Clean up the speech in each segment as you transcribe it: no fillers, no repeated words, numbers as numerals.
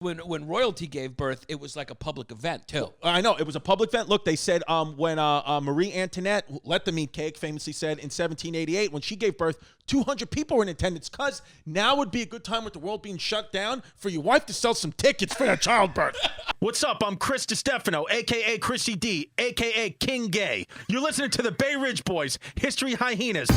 When royalty gave birth, it was like a public event too. I know, it was a public event. Look, they said when Marie Antoinette, let them eat cake, famously said in 1788, when she gave birth, 200 people were in attendance, because now would be a good time with the world being shut down for your wife to sell some tickets for that childbirth. What's up? I'm Chris Distefano, a.k.a. Chrissy D, a.k.a. King Gay. You're listening to the Bay Ridge Boys, History Hyenas.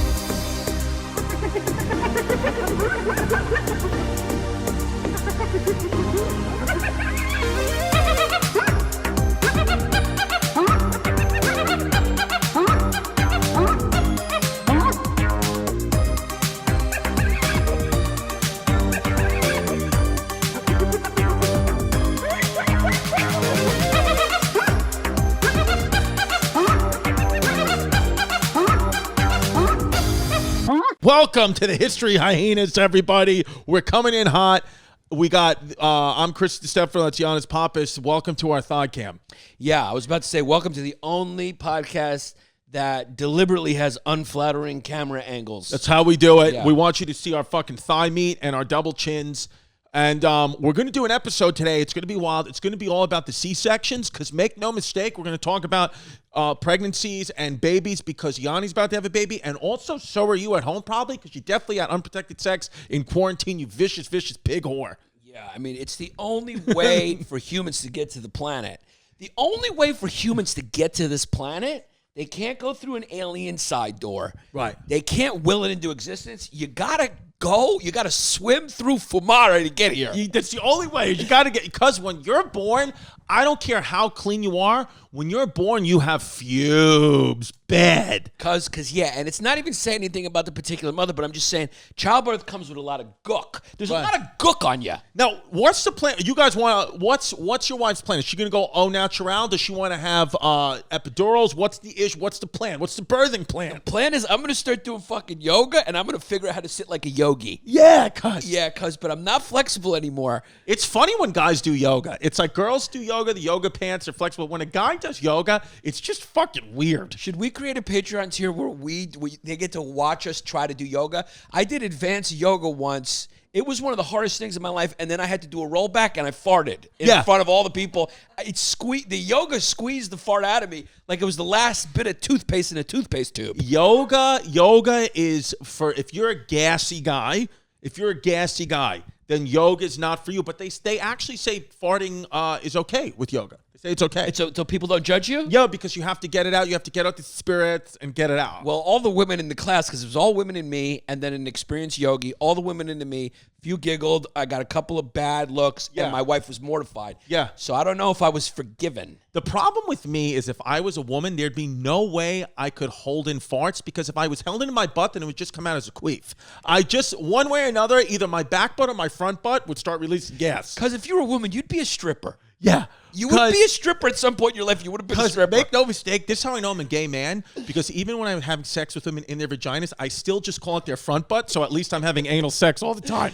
Welcome to the History Hyenas, everybody. We're coming in hot. We got, I'm Chris Distefano, that's Yannis Pappas. Welcome to our thigh cam. Yeah, I was about to say, welcome to the only podcast that deliberately has unflattering camera angles. That's how we do it. Yeah. We want you to see our fucking thigh meat and our double chins. And we're going to do an episode today. It's going to be wild. It's going to be all about the C-sections, because make no mistake, we're going to talk about pregnancies and babies, because Yanni's about to have a baby. And also, so are you at home probably, because you definitely had unprotected sex in quarantine, you vicious, vicious pig whore. Yeah, I mean, it's the only way for humans to get to the planet. The only way for humans to get to this planet, they can't go through an alien side door. Right. They can't will it into existence. You gotta go. You gotta swim through Fumara to get here. That's the only way. You got to get, because when you're born, I don't care how clean you are. When you're born, you have fumes. Bad. Cause yeah, and it's not even saying anything about the particular mother, but I'm just saying childbirth comes with a lot of gook. There's a lot of gook on you. Now, what's the plan? You guys want? What's your wife's plan? Is she gonna go au natural? Does she want to have epidurals? What's the issue? What's the plan? What's the birthing plan? The plan is I'm gonna start doing fucking yoga, and I'm gonna figure out how to sit like a yogi. Yeah, but I'm not flexible anymore. It's funny when guys do yoga. It's like girls do yoga, the yoga pants are flexible. When a guy does yoga, it's just fucking weird. Should we create a Patreon tier where they get to watch us try to do yoga? I did advanced yoga once. It was one of the hardest things in my life, and then I had to do a rollback, and I farted in front of all the people. The yoga squeezed the fart out of me like it was the last bit of toothpaste in a toothpaste tube. Yoga is for if you're a gassy guy. Then yoga is not for you. But they actually say farting is okay with yoga. They say it's okay. So people don't judge you? Yeah, because you have to get it out. You have to get out the spirits and get it out. Well, all the women in the class, because it was all women in me, and then an experienced yogi, all the women into me, few giggled. I got a couple of bad looks, and my wife was mortified. Yeah. So I don't know if I was forgiven. The problem with me is if I was a woman, there'd be no way I could hold in farts, because if I was held into my butt, then it would just come out as a queef. One way or another, either my back butt or my front butt would start releasing gas. Because if you were a woman, you'd be a stripper. Yeah. You would be a stripper at some point in your life. You would have been a stripper. Make no mistake, this is how I know I'm a gay man, because even when I'm having sex with women in their vaginas, I still just call it their front butt, so at least I'm having anal sex all the time.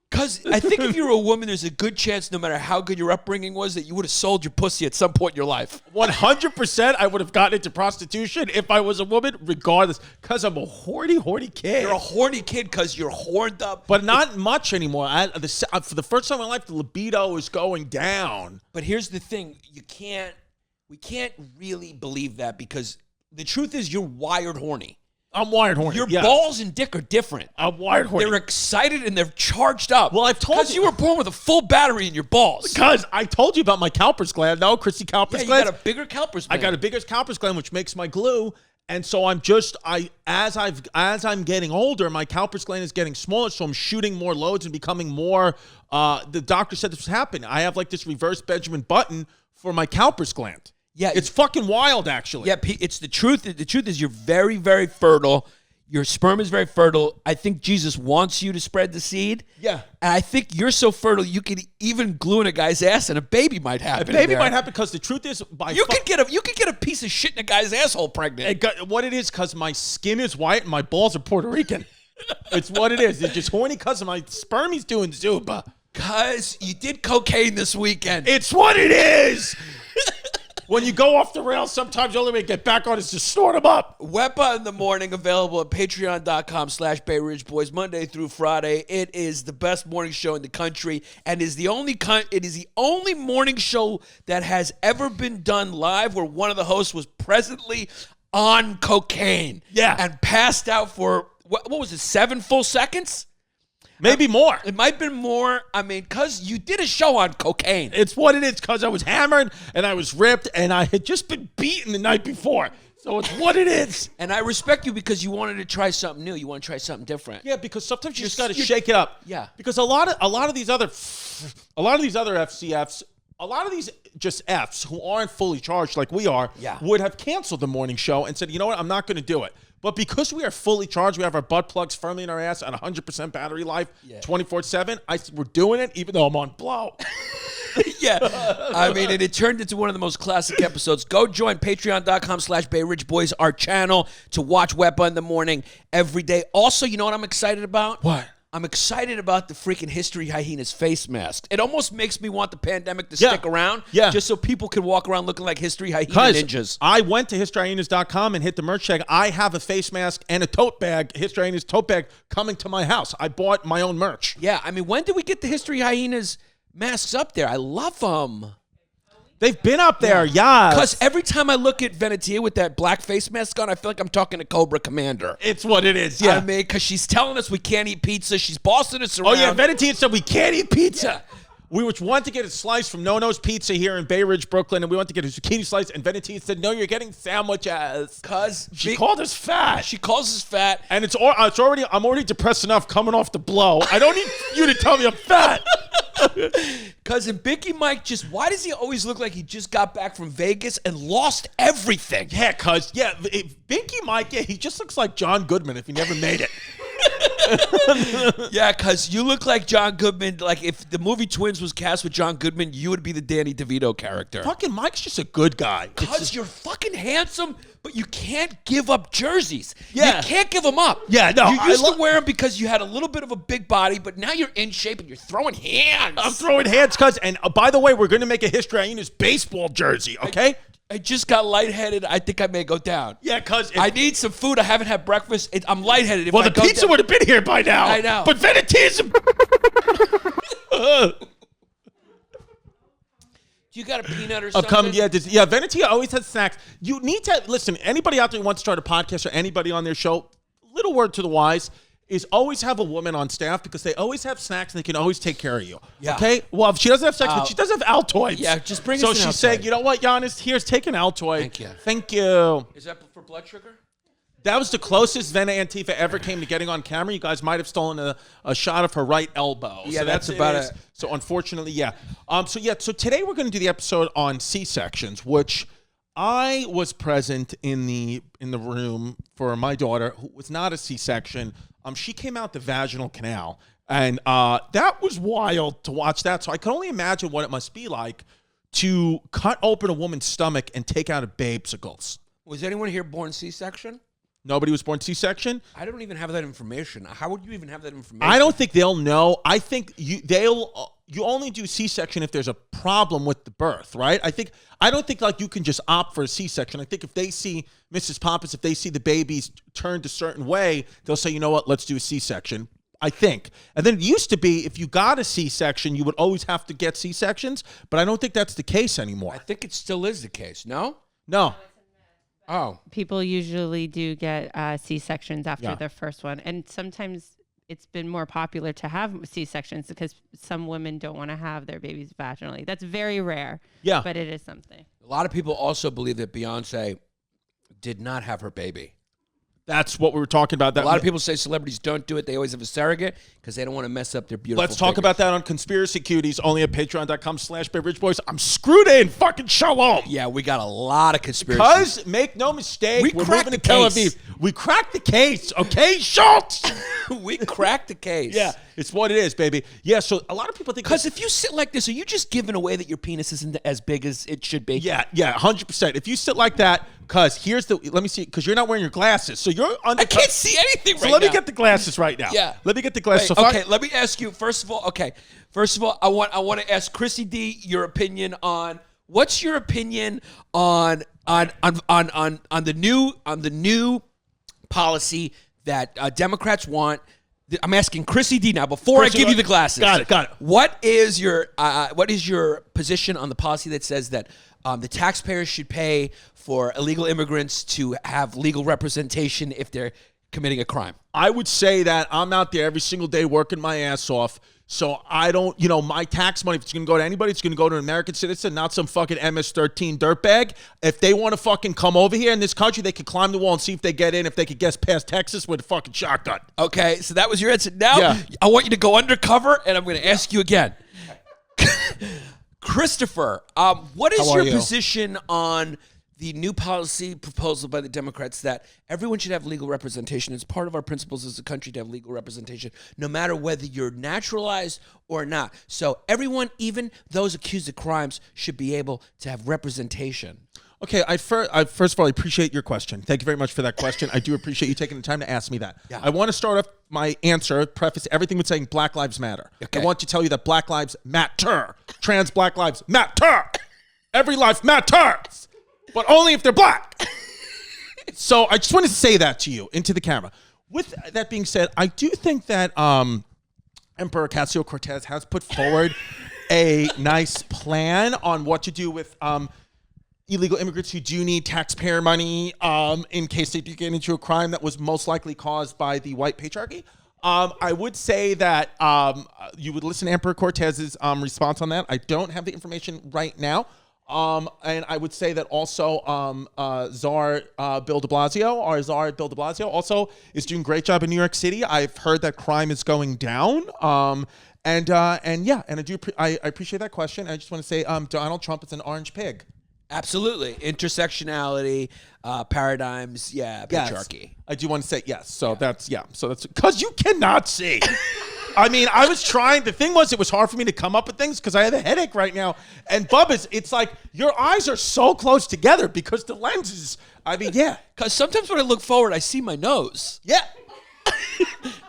Because I think if you were a woman, there's a good chance, no matter how good your upbringing was, that you would have sold your pussy at some point in your life. 100% I would have gotten into prostitution if I was a woman, regardless, because I'm a horny kid. You're a horny kid because you're horned up. But not much anymore. For the first time in my life, the libido is going down. But here's the thing. We can't really believe that, because the truth is you're wired horny. I'm wired horny. Your balls and dick are different. I'm wired horny. They're excited and they're charged up. Well, I've told you. Because you were born with a full battery in your balls. Because I told you about my Cowper's gland. No, Chrissy Cowper's gland. You got a bigger Cowper's gland. I got a bigger Cowper's gland, which makes my glue. And so as I'm getting older, my Cowper's gland is getting smaller, so I'm shooting more loads and becoming more. The doctor said this was happening. I have like this reverse Benjamin Button for my Cowper's gland. Yeah, it's fucking wild, actually. Yeah, it's the truth. The truth is you're very, very fertile. Your sperm is very fertile. I think Jesus wants you to spread the seed. Yeah. And I think you're so fertile you could even glue in a guy's ass and a baby might happen. A baby might happen, because the truth is, you could get a piece of shit in a guy's asshole pregnant. What it is, because my skin is white and my balls are Puerto Rican. It's what it is. It's just horny because my spermie's doing Zuba. Because you did cocaine this weekend. It's what it is. When you go off the rails, sometimes the only way to get back on is to snort them up. Wepa in the morning, available at patreon.com/Bay Ridge Boys, Monday through Friday. It is the best morning show in the country, and is the only morning show that has ever been done live where one of the hosts was presently on cocaine. Yeah. And passed out for, what was it, 7 full seconds? Maybe more. It might have been more. I mean, because you did a show on cocaine. It's what it is, because I was hammered and I was ripped and I had just been beaten the night before. So it's what it is. And I respect you because you wanted to try something new. You want to try something different. Yeah, because sometimes you just got to shake it up. Yeah. Because a lot of these other FCFs, a lot of these just Fs who aren't fully charged like we are, would have canceled the morning show and said, you know what, I'm not going to do it. But because we are fully charged, we have our butt plugs firmly in our ass and 100% battery life, 24/7. We're doing it even though I'm on blow. Yeah. I mean, and it turned into one of the most classic episodes. Go join patreon.com/Bay Ridge Boys, our channel, to watch Wepa in the morning every day. Also, you know what I'm excited about? What? I'm excited about the freaking History Hyenas face mask. It almost makes me want the pandemic to stick around. Yeah. Just so people can walk around looking like History Hyena ninjas. I went to historyhyenas.com and hit the merch tag. I have a face mask and a tote bag, History Hyenas tote bag, coming to my house. I bought my own merch. Yeah. I mean, when did we get the History Hyenas masks up there? I love them. They've been up there, yeah. Because every time I look at Venetia with that black face mask on, I feel like I'm talking to Cobra Commander. It's what it is, yeah. I mean, because she's telling us we can't eat pizza. She's bossing us around. Oh, yeah, Venetia said we can't eat pizza. Yeah. We wanted to get a slice from No-No's Pizza here in Bay Ridge, Brooklyn, and we wanted to get a zucchini slice, and Venetia said, no, you're getting sandwiches. Because she called us fat. She calls us fat. And I'm already depressed enough coming off the blow. I don't need you to tell me I'm fat. Cousin Binky Mike why does he always look like he just got back from Vegas and lost everything? Yeah, Binky Mike, he just looks like John Goodman if he never made it. Yeah, because you look like John Goodman. Like, if the movie Twins was cast with John Goodman, you would be the Danny DeVito character. Fucking Mike's just a good guy. Because you're fucking handsome, but you can't give up jerseys. Yeah. You can't give them up. Yeah, no. You used to wear them because you had a little bit of a big body, but now you're in shape and you're throwing hands. I'm throwing hands, cuz. And by the way, we're going to make a History Hyenas baseball jersey, okay? I just got lightheaded. I think I may go down. Yeah, cuz I need some food. I haven't had breakfast. I'm lightheaded. Well, the pizza would have been here by now. I know. But Venetia's... Do you got a peanut or something? Venetia always has snacks. You need to... Listen, anybody out there who wants to start a podcast or anybody on their show, little word to the wise, is always have a woman on staff because they always have snacks and they can always take care of you. Yeah. Okay? Well, if she doesn't have sex, but she does have Altoids. Yeah, just bring us So an she's Altoid. saying, you know what, Giannis? Here's, take an Altoid. Thank you. Thank you. Is that for blood sugar? That was the closest Vena Antifa ever came to getting on camera. You guys might have stolen a shot of her right elbow. Yeah, so that's about it. So unfortunately, yeah. So today we're going to do the episode on C-sections, which I was present in the room for my daughter, who was not a C-section. She came out the vaginal canal, and that was wild to watch that. So I can only imagine what it must be like to cut open a woman's stomach and take out a babesicles. Was anyone here born C-section? Nobody was born C-section? I don't even have that information. How would you even have that information? I don't think they'll know. I think you only do C-section if there's a problem with the birth, right? I don't think like you can just opt for a C-section. I think if they see Mrs. Pappas, if they see the babies turned a certain way, they'll say, you know what, let's do a C-section. I think. And then it used to be if you got a C-section, you would always have to get C-sections, but I don't think that's the case anymore. I think it still is the case. No? No. Oh. People usually do get C-sections after their first one. And sometimes it's been more popular to have C-sections because some women don't want to have their babies vaginally. That's very rare. Yeah. But it is something. A lot of people also believe that Beyonce did not have her baby. That's what we were talking about. A lot of people say celebrities don't do it. They always have a surrogate because they don't want to mess up their beautiful Let's talk figures. about that on Conspiracy Cuties, only at patreon.com/Bay Ridge Boys. I'm screwed in. Fucking shalom. Yeah, we got a lot of conspiracies. Because, make no mistake, we're moving to Tel Aviv. We cracked the case, okay, Schultz? We cracked the case. Yeah, it's what it is, baby. Yeah, so a lot of people think... Because if you sit like this, are you just giving away that your penis isn't as big as it should be? Yeah, 100%. If you sit like that, because let me see, because you're not wearing your glasses, so you're under... I can't see anything right now. So let me get the glasses right now. Yeah. Let me get the glasses. Wait, let me ask you, first of all, I want to ask Chrissy D your opinion on What's your opinion on the new policy that Democrats want? I'm asking Chrissy D now. Before I give you the glasses, got it. What is your position on the policy that says that the taxpayers should pay for illegal immigrants to have legal representation if they're committing a crime? I would say that I'm out there every single day working my ass off. So I don't, my tax money, if it's going to go to anybody, it's going to go to an American citizen, not some fucking MS-13 dirtbag. If they want to fucking come over here in this country, they can climb the wall and see if they get in, if they could guess past Texas with a fucking shotgun. Okay, so that was your answer. Now, I want you to go undercover, and I'm going to ask you again. Christopher, what is your position on the new policy proposal by the Democrats that everyone should have legal representation? It's part of our principles as a country to have legal representation, no matter whether you're naturalized or not. So everyone, even those accused of crimes, should be able to have representation. Okay, I first of all appreciate your question. Thank you very much for that question. I do appreciate you taking the time to ask me that. Yeah. I want to start off my answer, preface everything with saying Black Lives Matter. Okay. I want to tell you that Black Lives matter. Trans Black Lives matter. Every life matters. But only if they're black. So I just wanted to say that to you into the camera. With that being said, I do think that Emperor Ocasio-Cortez has put forward a nice plan on what to do with illegal immigrants who do need taxpayer money in case they do get into a crime that was most likely caused by the white patriarchy. I would say that you would listen to Emperor Cortez's response on that. I don't have the information right now. And I would say that also Czar Bill de Blasio, our Czar Bill de Blasio, also is doing a great job in New York City. I've heard that crime is going down. And I appreciate that question. I just want to say Donald Trump is an orange pig. Absolutely. Intersectionality, paradigms, patriarchy. Yes. I do want to say yes. So that's because you cannot see. I mean, I was trying. The thing was, it was hard for me to come up with things because I have a headache right now. And Bubba's, it's like your eyes are so close together because the lenses. I mean, yeah. Because sometimes when I look forward, I see my nose. Yeah.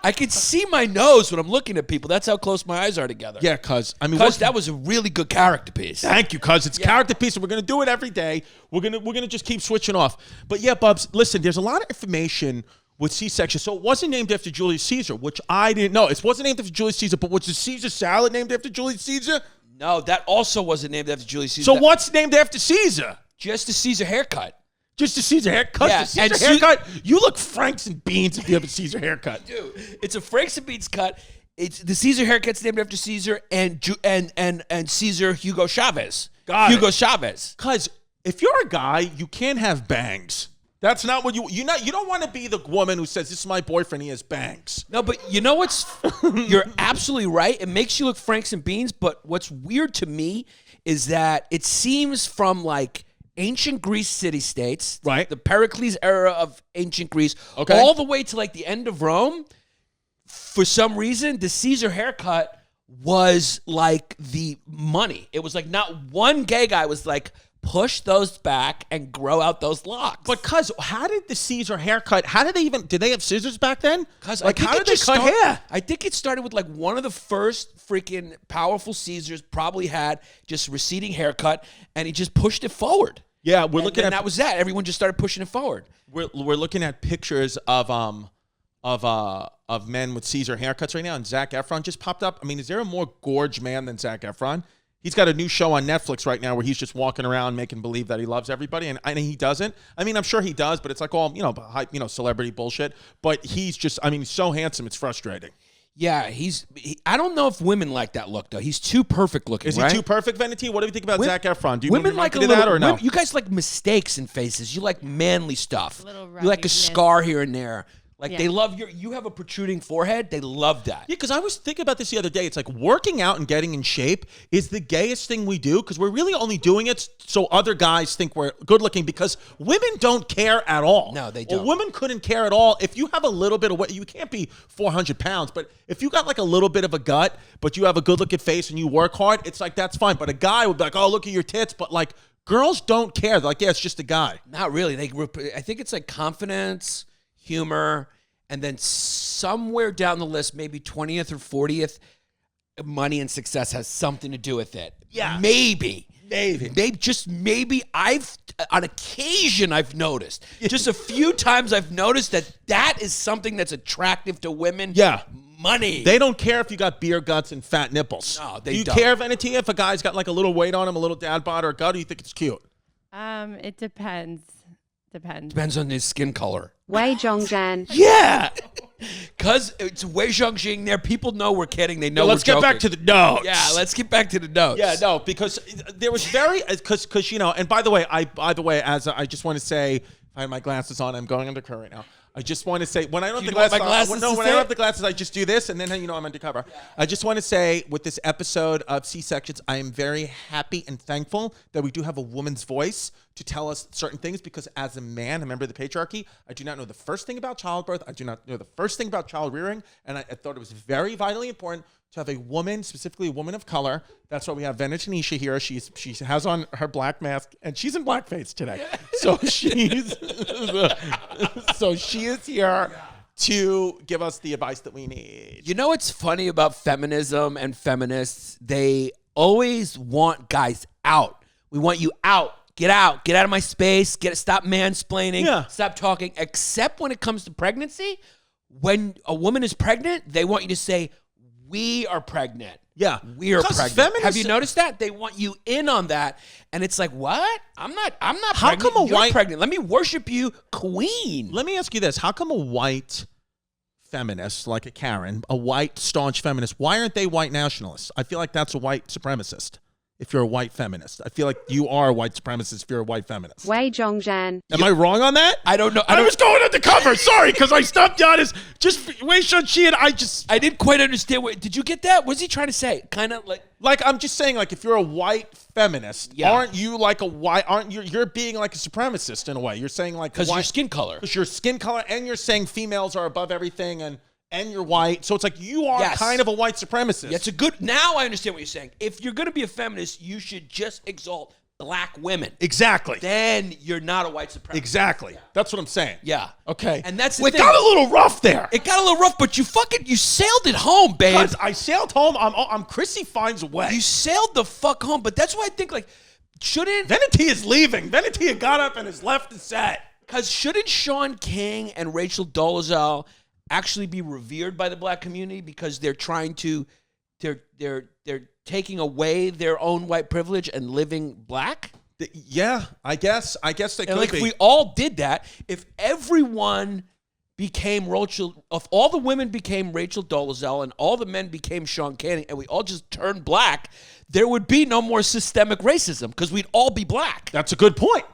I can see my nose when I'm looking at people. That's how close my eyes are together. Yeah, cuz that was a really good character piece. Thank you, cuz it's character piece, and we're gonna do it every day. We're gonna just keep switching off. But yeah, Bubs, listen, there's a lot of information with C-section. So it wasn't named after Julius Caesar, which I didn't know. It wasn't named after Julius Caesar, but was the Caesar salad named after Julius Caesar? No, that also wasn't named after Julius Caesar. So what's named after Caesar? Just the Caesar haircut. Just a Caesar haircut? Yeah. The Caesar haircut? You look Franks and Beans if you have a Caesar haircut. Dude, it's a Franks and Beans cut. It's the Caesar haircut's named after Caesar and Caesar Hugo Chavez. Chavez. Because if you're a guy, you can't have bangs. That's not what you don't want to be the woman who says, this is my boyfriend, he has bangs. No, but you know what's, you're absolutely right. It makes you look Franks and Beans, but what's weird to me is that it seems from like ancient Greece city-states, right? The Pericles era of ancient Greece, all the way to like the end of Rome, for some reason, the Caesar haircut was like the money. It was like not one gay guy was like, push those back and grow out those locks. But cuz, how did the Caesar haircut, did they have scissors back then? Cuz, like, how did they cut hair? I think it started with like one of the first freaking powerful Caesars probably had just receding haircut, and he just pushed it forward. Yeah, that was that. Everyone just started pushing it forward. We're looking at pictures of men with Caesar haircuts right now, and Zac Efron just popped up. I mean, is there a more gorge man than Zac Efron? He's got a new show on Netflix right now where he's just walking around making believe that he loves everybody, and he doesn't. I mean, I'm sure he does, but it's like all celebrity bullshit. But he's just, he's so handsome, it's frustrating. Yeah, I don't know if women like that look though. He's too perfect looking. Is he too perfect, Veneti? What do you think about Zac Efron? Do you women like that or no? You guys like mistakes in faces. You like manly stuff. You like a scar here and there. Like they love you have a protruding forehead. They love that. Yeah, because I was thinking about this the other day. It's like working out and getting in shape is the gayest thing we do because we're really only doing it so other guys think we're good looking because women don't care at all. No, they don't. Well, women couldn't care at all. If you have a little bit of weight, you can't be 400 pounds, but if you got like a little bit of a gut, but you have a good looking face and you work hard, it's like, that's fine. But a guy would be like, oh, look at your tits. But like girls don't care. They're like, yeah, it's just a guy. Not really. I think it's like confidence, humor, and then somewhere down the list, maybe 20th or 40th, money and success has something to do with it. Yeah. Maybe. Maybe. Just maybe on occasion I've noticed. Just a few times I've noticed that is something that's attractive to women. Yeah. Money. They don't care if you got beer guts and fat nipples. No, they don't. Do you don't. care, Valentina, if a guy's got like a little weight on him, a little dad bod or a gut, or you think it's cute? It depends. Depends on his skin color. Wei Zhongzhan. Yeah. Because it's Wei Zhongxing there. People know we're kidding. They know Let's we're get joking. back to the notes. Yeah, let's get back to the notes. Yeah, no, because there was because and by the way, as I just want to say, if I have my glasses on, I'm going undercover right now. I just want to say, when I don't have the glasses, when I don't have the glasses, I just do this, and then I'm undercover. Yeah. I just want to say, with this episode of C-sections, I am very happy and thankful that we do have a woman's voice to tell us certain things, because as a man, a member of the patriarchy, I do not know the first thing about childbirth. I do not know the first thing about child rearing, and I thought it was very vitally important to have a woman, specifically a woman of color. That's why we have Tanisha here. She has on her black mask, and she's in blackface today. So she is here to give us the advice that we need. You know what's funny about feminism and feminists? They always want guys out. We want you out. Get out of my space. Stop mansplaining. Yeah. Stop talking. Except when it comes to pregnancy, when a woman is pregnant, they want you to say, we are pregnant. Yeah. We are pregnant. Have you noticed that? They want you in on that. And it's like, what? I'm not How pregnant. come You're pregnant. Let me worship you, queen. Let me ask you this. How come a white feminist, like a Karen, a white staunch feminist, why aren't they white nationalists? I feel like that's a white supremacist. If you're a white feminist, I feel like you are a white supremacist if you're a white feminist. Wei Zhongzhan. Am I wrong on that? I don't know. I was going undercover. Sorry, because I stopped Yannis. Just Wei Zhongzhan. I didn't quite understand. Did you get that? What's he trying to say? Kind of like I'm just saying, like, if you're a white feminist, yeah. aren't you like a white? Aren't you? You're being like a supremacist in a way. You're saying like because your skin color. Because your skin color, and you're saying females are above everything, and you're white. So it's like you are kind of a white supremacist. That's a good. Now I understand what you're saying. If you're going to be a feminist, you should just exalt black women. Exactly. Then you're not a white supremacist. Exactly. Yeah. That's what I'm saying. Yeah. Okay. And that's the thing. It got a little rough there. It got a little rough, but you sailed it home, babe. Because I sailed home. I'm Chrissy finds a way. You sailed the fuck home, but that's why I think shouldn't Veneti is leaving. Veneti got up and has left the set. Because shouldn't Sean King and Rachel Dolezal actually be revered by the black community because they're trying to, they're taking away their own white privilege and living black? Yeah, I guess they could be. If we all did that, if everyone became if all the women became Rachel Dolezal and all the men became Sean King and we all just turned black, there would be no more systemic racism because we'd all be black. That's a good point.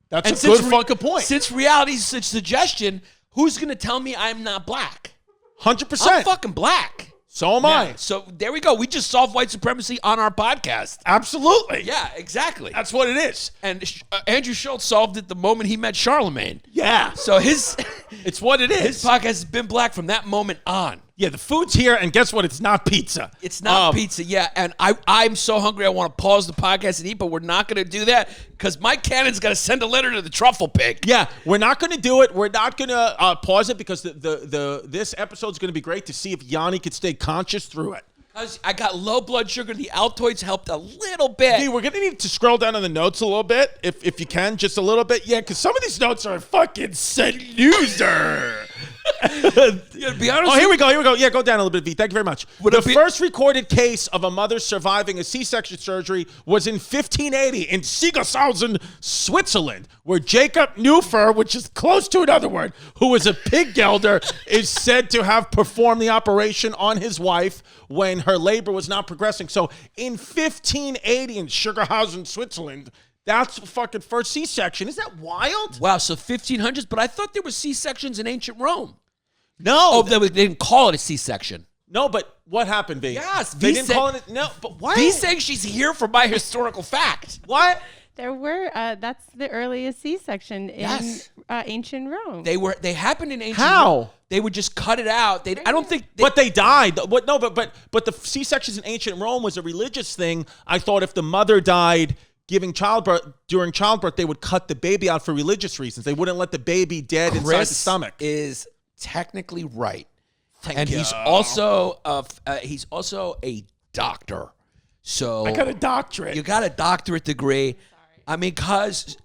That's a good fucking point. Since reality's such suggestion, who's going to tell me I'm not black? 100%. I'm fucking black. So am I. So there we go. We just solved white supremacy on our podcast. Absolutely. Yeah, exactly. That's what it is. And Andrew Schultz solved it the moment he met Charlemagne. Yeah. So it's what it is. His podcast has been black from that moment on. Yeah, the food's here, and guess what? It's not pizza. It's not pizza, yeah. And I'm so hungry I want to pause the podcast and eat, but we're not going to do that because Mike Cannon's got to send a letter to the truffle pig. Yeah, we're not going to do it. We're not going to pause it because this episode's going to be great to see if Yanni could stay conscious through it. I got low blood sugar. The Altoids helped a little bit. Hey, we're going to need to scroll down on the notes a little bit, if you can, just a little bit. Yeah, because some of these notes are fucking snoozer. To be honest, here we go. Yeah, go down a little bit, V. Thank you very much. The first recorded case of a mother surviving a C-section surgery was in 1580 in Sigershausen, Switzerland, where Jacob Neufer, which is close to another word, who was a pig gelder, is said to have performed the operation on his wife when her labor was not progressing. So in 1580 in Sigershausen, Switzerland, that's the fucking first C-section. Is that wild? Wow, so 1500s, but I thought there were C-sections in ancient Rome. No. They didn't call it a C-section. No, but what happened, V? Yes. They didn't call it. No, but why? V's saying she's here for my historical fact. What? There were, that's the earliest C-section in ancient Rome. They happened in ancient Rome. How? They would just cut it out. I don't think. But they died. What? No, but the C-sections in ancient Rome was a religious thing. I thought if the mother died during childbirth, they would cut the baby out for religious reasons. They wouldn't let the baby dead inside the stomach. Is technically right. Thank you. He's also a doctor. So I got a doctorate. You got a doctorate degree. I mean, because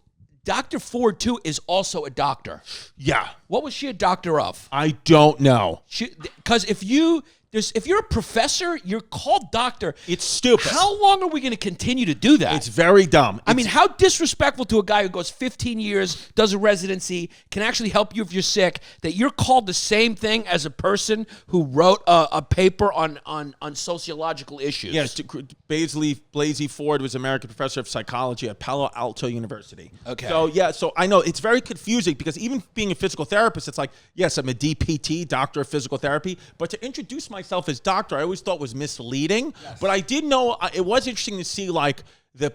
Dr. Ford, too, is also a doctor. Yeah. What was she a doctor of? I don't know. Because if you're a professor, you're called doctor. It's stupid. How long are we going to continue to do that? It's very dumb. I mean, how disrespectful to a guy who goes 15 years, does a residency, can actually help you if you're sick, that you're called the same thing as a person who wrote a paper on sociological issues. Yes, Blasey Ford was American professor of psychology at Palo Alto University. Okay. So I know it's very confusing because even being a physical therapist, it's like, yes, I'm a DPT, doctor of physical therapy, but to introduce myself as doctor, I always thought was misleading. Yes. But I did know it was interesting to see like the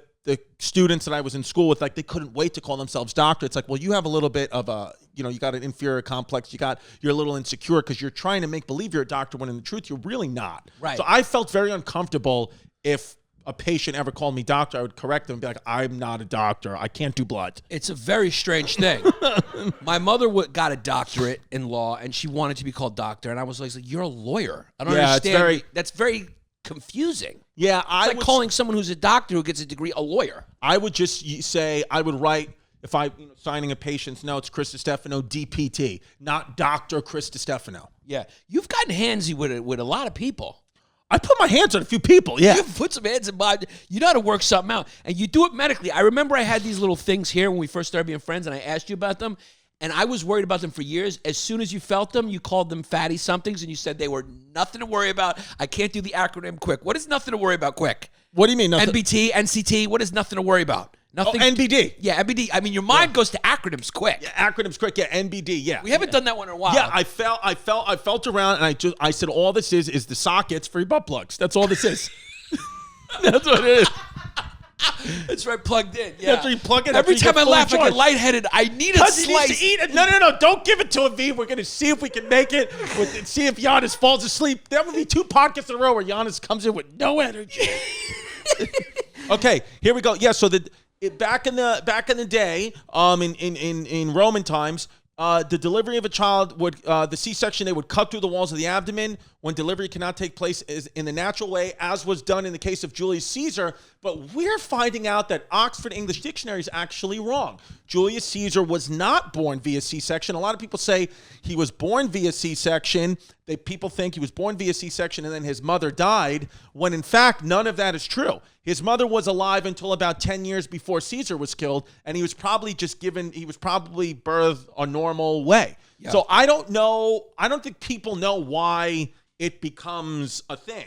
students that I was in school with, like they couldn't wait to call themselves doctor. It's like, well, you have a little bit of a, you got an inferior complex. You're a little insecure because you're trying to make believe you're a doctor when in the truth you're really not. Right. So I felt very uncomfortable if a patient ever called me doctor. I would correct them and be like, I'm not a doctor. I can't do blood. It's a very strange thing. My mother got a doctorate in law, and she wanted to be called doctor. And I was like, you're a lawyer. I don't understand. That's very confusing. Yeah, it's like calling someone who's a doctor who gets a degree a lawyer. I would just say, I would write, if I signing a patient's notes, Chris Distefano, DPT, not Dr. Chris Distefano. Yeah. You've gotten handsy with a lot of people. I put my hands on a few people, yeah. You put some hands in mine. You know how to work something out. And you do it medically. I remember I had these little things here when we first started being friends, and I asked you about them. And I was worried about them for years. As soon as you felt them, you called them fatty somethings, and you said they were nothing to worry about. I can't do the acronym quick. What is nothing to worry about quick? What do you mean nothing? NBT, NCT, what is nothing to worry about? Nothing. Oh, NBD. Yeah, NBD. I mean, your mind goes to acronyms quick. Yeah, acronyms quick. Yeah, NBD. Yeah. We haven't done that one in a while. Yeah, I felt around, and I said all this is the sockets for your butt plugs. That's all this is. That's what it is. That's right, plugged in. Yeah. That's where you plug it. Every time I laugh, I get lightheaded. I need a slice. To eat it. No. Don't give it to Aviv. We're going to see if we can make it. See if Giannis falls asleep. That would be 2 podcasts in a row where Giannis comes in with no energy. Okay, here we go. Yeah, so back in the day, in Roman times, the delivery of a child would the C-section, they would cut through the walls of the abdomen when delivery cannot take place in the natural way, as was done in the case of Julius Caesar. But we're finding out that Oxford English Dictionary is actually wrong. Julius Caesar was not born via C-section. A lot of people say he was born via C-section. People think he was born via C-section and then his mother died, when in fact none of that is true. His mother was alive until about 10 years before Caesar was killed, and he was probably birthed a normal way. Yeah. So I don't know. I don't think people know why it becomes a thing.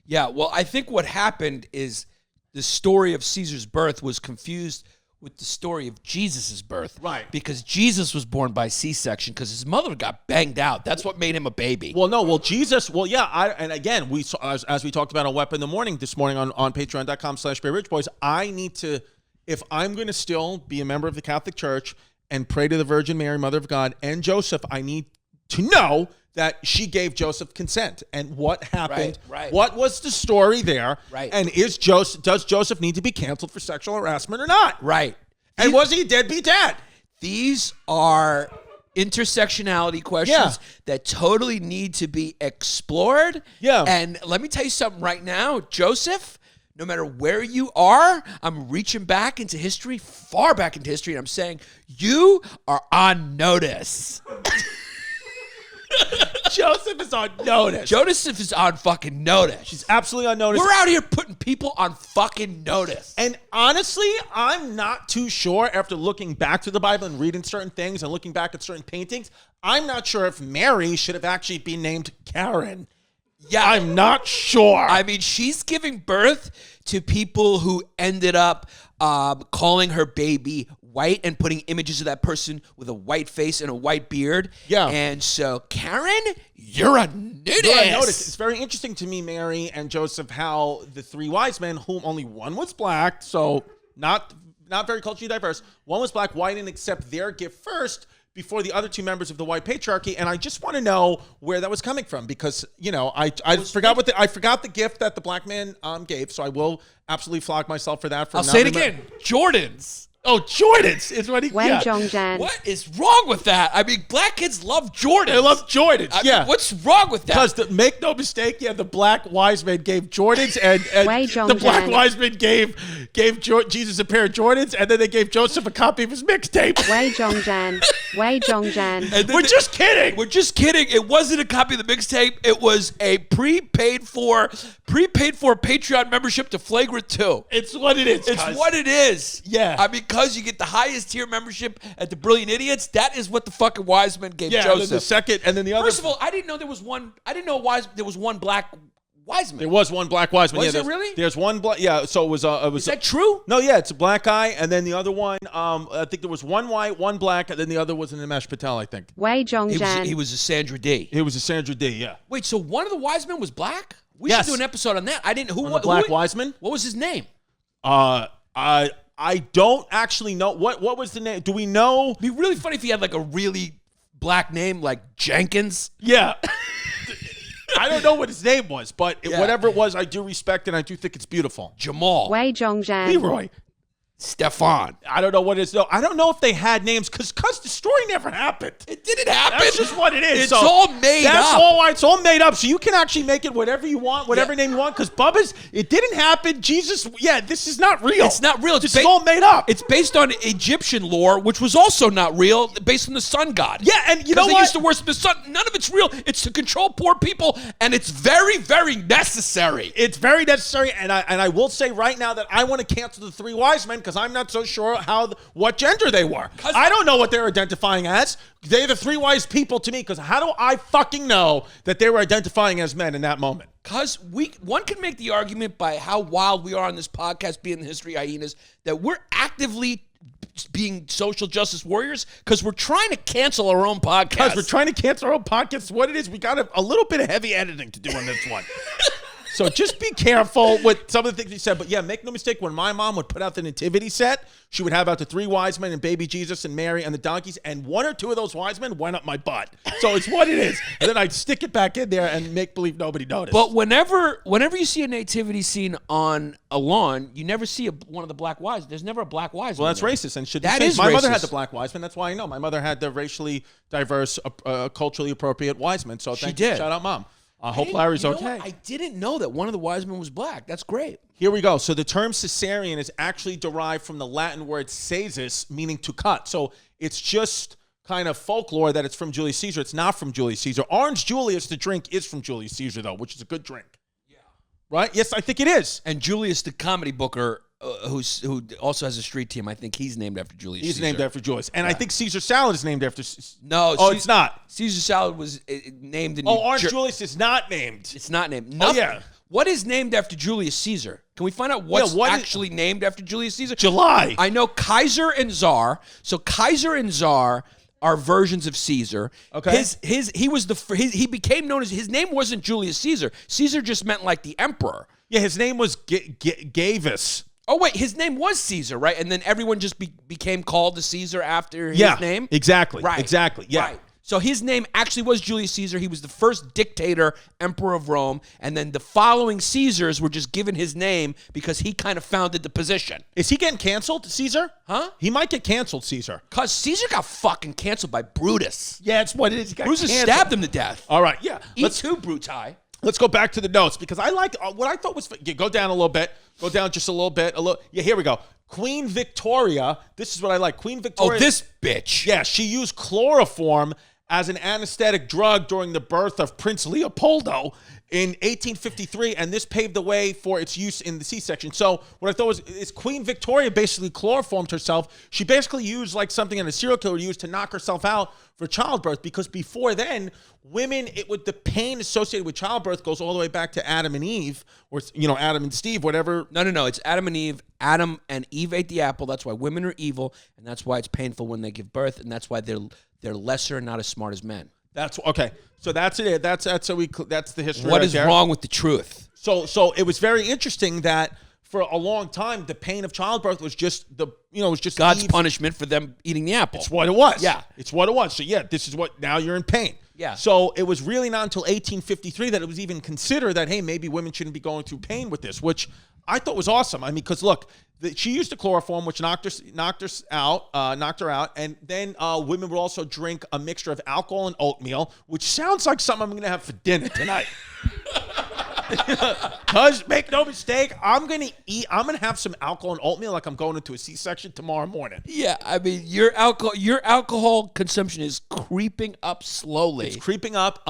Yeah, well, I think what happened is the story of Caesar's birth was confused with the story of Jesus' birth. Right. Because Jesus was born by C-section because his mother got banged out. That's what made him a baby. Jesus, and again, we saw, as we talked about on Weapon in the Morning this morning on patreon.com/BayRichBoys, I need to, if I'm going to still be a member of the Catholic Church and pray to the Virgin Mary, Mother of God, and Joseph, I need to know that she gave Joseph consent and what happened. Right. What was the story there? Right. And does Joseph need to be canceled for sexual harassment or not? Right. And was he a deadbeat dad? These are intersectionality questions that totally need to be explored. Yeah. And let me tell you something right now, Joseph, no matter where you are, I'm reaching back into history, far back into history, and I'm saying you are on notice. Joseph is on notice. Joseph is on fucking notice. She's absolutely on notice. We're out here putting people on fucking notice. And honestly, I'm not too sure, after looking back to the Bible and reading certain things and looking back at certain paintings, I'm not sure if Mary should have actually been named Karen. Yeah. I'm not sure. I mean, she's giving birth to people who ended up calling her baby white and putting images of that person with a white face and a white beard. Yeah. And so, Karen, you're on notice. You're on notice. It's very interesting to me, Mary and Joseph, how the 3 wise men, whom only one was black, so not very culturally diverse, one was black, why didn't accept their gift first before the other 2 members of the white patriarchy? And I just want to know where that was coming from, because I forgot the gift that the black man gave, so I will absolutely flog myself for that. I'll say it again, Jordans. Oh, Jordans is what he. Wei Yeah. Zhongzhen. What is wrong with that? I mean, black kids love Jordans. They love Jordans. I Yeah. mean, what's wrong with that? Because make no mistake, the black wise men gave Jordans, and Wei the black Zhongzhen. wise men gave Jesus a pair of Jordans, and then they gave Joseph a copy of his mixtape. Wei Zhongzhen. Wei Zhongzhen. And then We're just kidding. We're just kidding. It wasn't a copy of the mixtape. It was a prepaid for Patreon membership to Flagrant 2. It's what it is. It's cuz. what it is. Yeah. I mean, because you get the highest tier membership at the Brilliant Idiots, that is what the fucking wise men gave Yeah. And then Joseph. the second, and then the other. First of all, I didn't know there was one. I didn't know there was one black wise man. there was one black wise man. Was yeah, it really? There's one black. Yeah. So it was. Is that true? No, yeah, it's a black guy, and then the other one. I think there was one white, one black, and then the other was an Nimesh Patel. I think Wei Zhongzhen. He was a Sandra D. it was a Sandra D. Yeah. Wait, so one of the wise men was black? We Yes. should do an episode on that. I didn't. Who? On the black who, wise man. What was his name? I don't actually know what was the name. Do we know? It'd be really funny if he had like a really black name, like Jenkins. Yeah. I don't know what his name was, but Yeah. whatever it was, I do respect and I do think it's beautiful. Jamal. Wei Zhongzhen. Leroy. Stefan. I don't know what it is though. I don't know if they had names because the story never happened. It didn't happen. That's just what it is. It's So all made that's up. all. It's all made up. So you can actually make it whatever you want, whatever Yeah. name you want. Because Bubba's, it didn't happen. Jesus, yeah, this is not real. It's not real. This is all made up. It's based on Egyptian lore, which was also not real, based on the sun god. Yeah, and you know Because they what? used to worship the sun. None of it's real. It's to control poor people, and it's very, very necessary. It's very necessary, and I will say right now that I want to cancel the three wise men because I'm not so sure what gender they were. I don't know what they're identifying as. They're the three wise people to me because how do I fucking know that they were identifying as men in that moment? Because one can make the argument by how wild we are on this podcast, being the History Hyenas, that we're actively being social justice warriors because we're trying to cancel our own podcast. Because we're trying to cancel our own podcast. What it is, we got a little bit of heavy editing to do on this one. So just be careful with some of the things he said. But yeah, make no mistake, when my mom would put out the nativity set, she would have out the three wise men and baby Jesus and Mary and the donkeys, and one or two of those wise men went up my butt. So it's what it is. And then I'd stick it back in there and make believe nobody noticed. But whenever you see a nativity scene on a lawn, you never see one of the black wise. There's never a black wise. Well, that's racist and should be That changed. is My mother had racist. the black wise men. That's why I know. My mother had the racially diverse, culturally appropriate wise men. So thank you. did. Shout out, Mom. I hope Larry's You know okay. what? I didn't know that one of the wise men was black. That's great. Here we go. So the term cesarean is actually derived from the Latin word caesus, meaning to cut. So it's just kind of folklore that it's from Julius Caesar. It's not from Julius Caesar. Orange Julius, the drink, is from Julius Caesar, though, which is a good drink. Yeah. Right? Yes, I think it is. And Julius, the comedy booker, who also has a street team, I think he's named after Julius He's Caesar. named after Julius. And I think Caesar salad is named after... No. Oh, it's not. Caesar salad was named in Orange Julius is not named. It's not named. Oh, yeah. What is named after Julius Caesar? Can we find out what's what is- actually named after Julius Caesar? July. I know Kaiser and Czar. So Kaiser and Czar are versions of Caesar. Okay. He became known as, his name wasn't Julius Caesar. Caesar just meant like the emperor. Yeah, his name was Gaius. Oh wait, his name was Caesar, right? And then everyone just became called to Caesar after his name. Exactly. Right. Exactly. Yeah. Right. So his name actually was Julius Caesar. He was the first dictator, emperor of Rome, and then the following Caesars were just given his name because he kind of founded the position. Is he getting canceled, Caesar? Huh? He might get canceled, Caesar. Cause Caesar got fucking canceled by Brutus. Yeah, it's what it is. He got Brutus canceled. stabbed him to death. All right. Yeah. Let's Bruti. Let's go back to the notes because I like what I thought was. Go down a little bit. Go down just a little bit. Yeah, here we go. Queen Victoria. This is what I like. Queen Victoria. Oh, this bitch. Yeah, she used chloroform as an anesthetic drug during the birth of Prince Leopoldo in 1853, and this paved the way for its use in the C-section. So what I thought was, is Queen Victoria basically chloroformed herself. She basically used like something that a serial killer used to knock herself out for childbirth, because before then, women, the pain associated with childbirth goes all the way back to Adam and Eve, or Adam and Steve, whatever. No. It's Adam and Eve. Adam and Eve ate the apple. That's why women are evil, and that's why it's painful when they give birth, and that's why they're lesser and not as smart as men. That's okay. So that's it. That's the history. What right is there. wrong with the truth? So it was very interesting that for a long time the pain of childbirth was just God's Eve's punishment for them eating the apple. It's what it was. Yeah. It's what it was. So yeah, this is what, now you're in pain. Yeah. So it was really not until 1853 that it was even considered that, hey, maybe women shouldn't be going through pain with this, which I thought was awesome. I mean, because look, she used the chloroform, which knocked her out, and then women would also drink a mixture of alcohol and oatmeal, which sounds like something I'm going to have for dinner tonight. Cuz, make no mistake, I'm going to have some alcohol and oatmeal like I'm going into a C-section tomorrow morning. Yeah, I mean, your alcohol consumption is creeping up slowly. It's creeping up.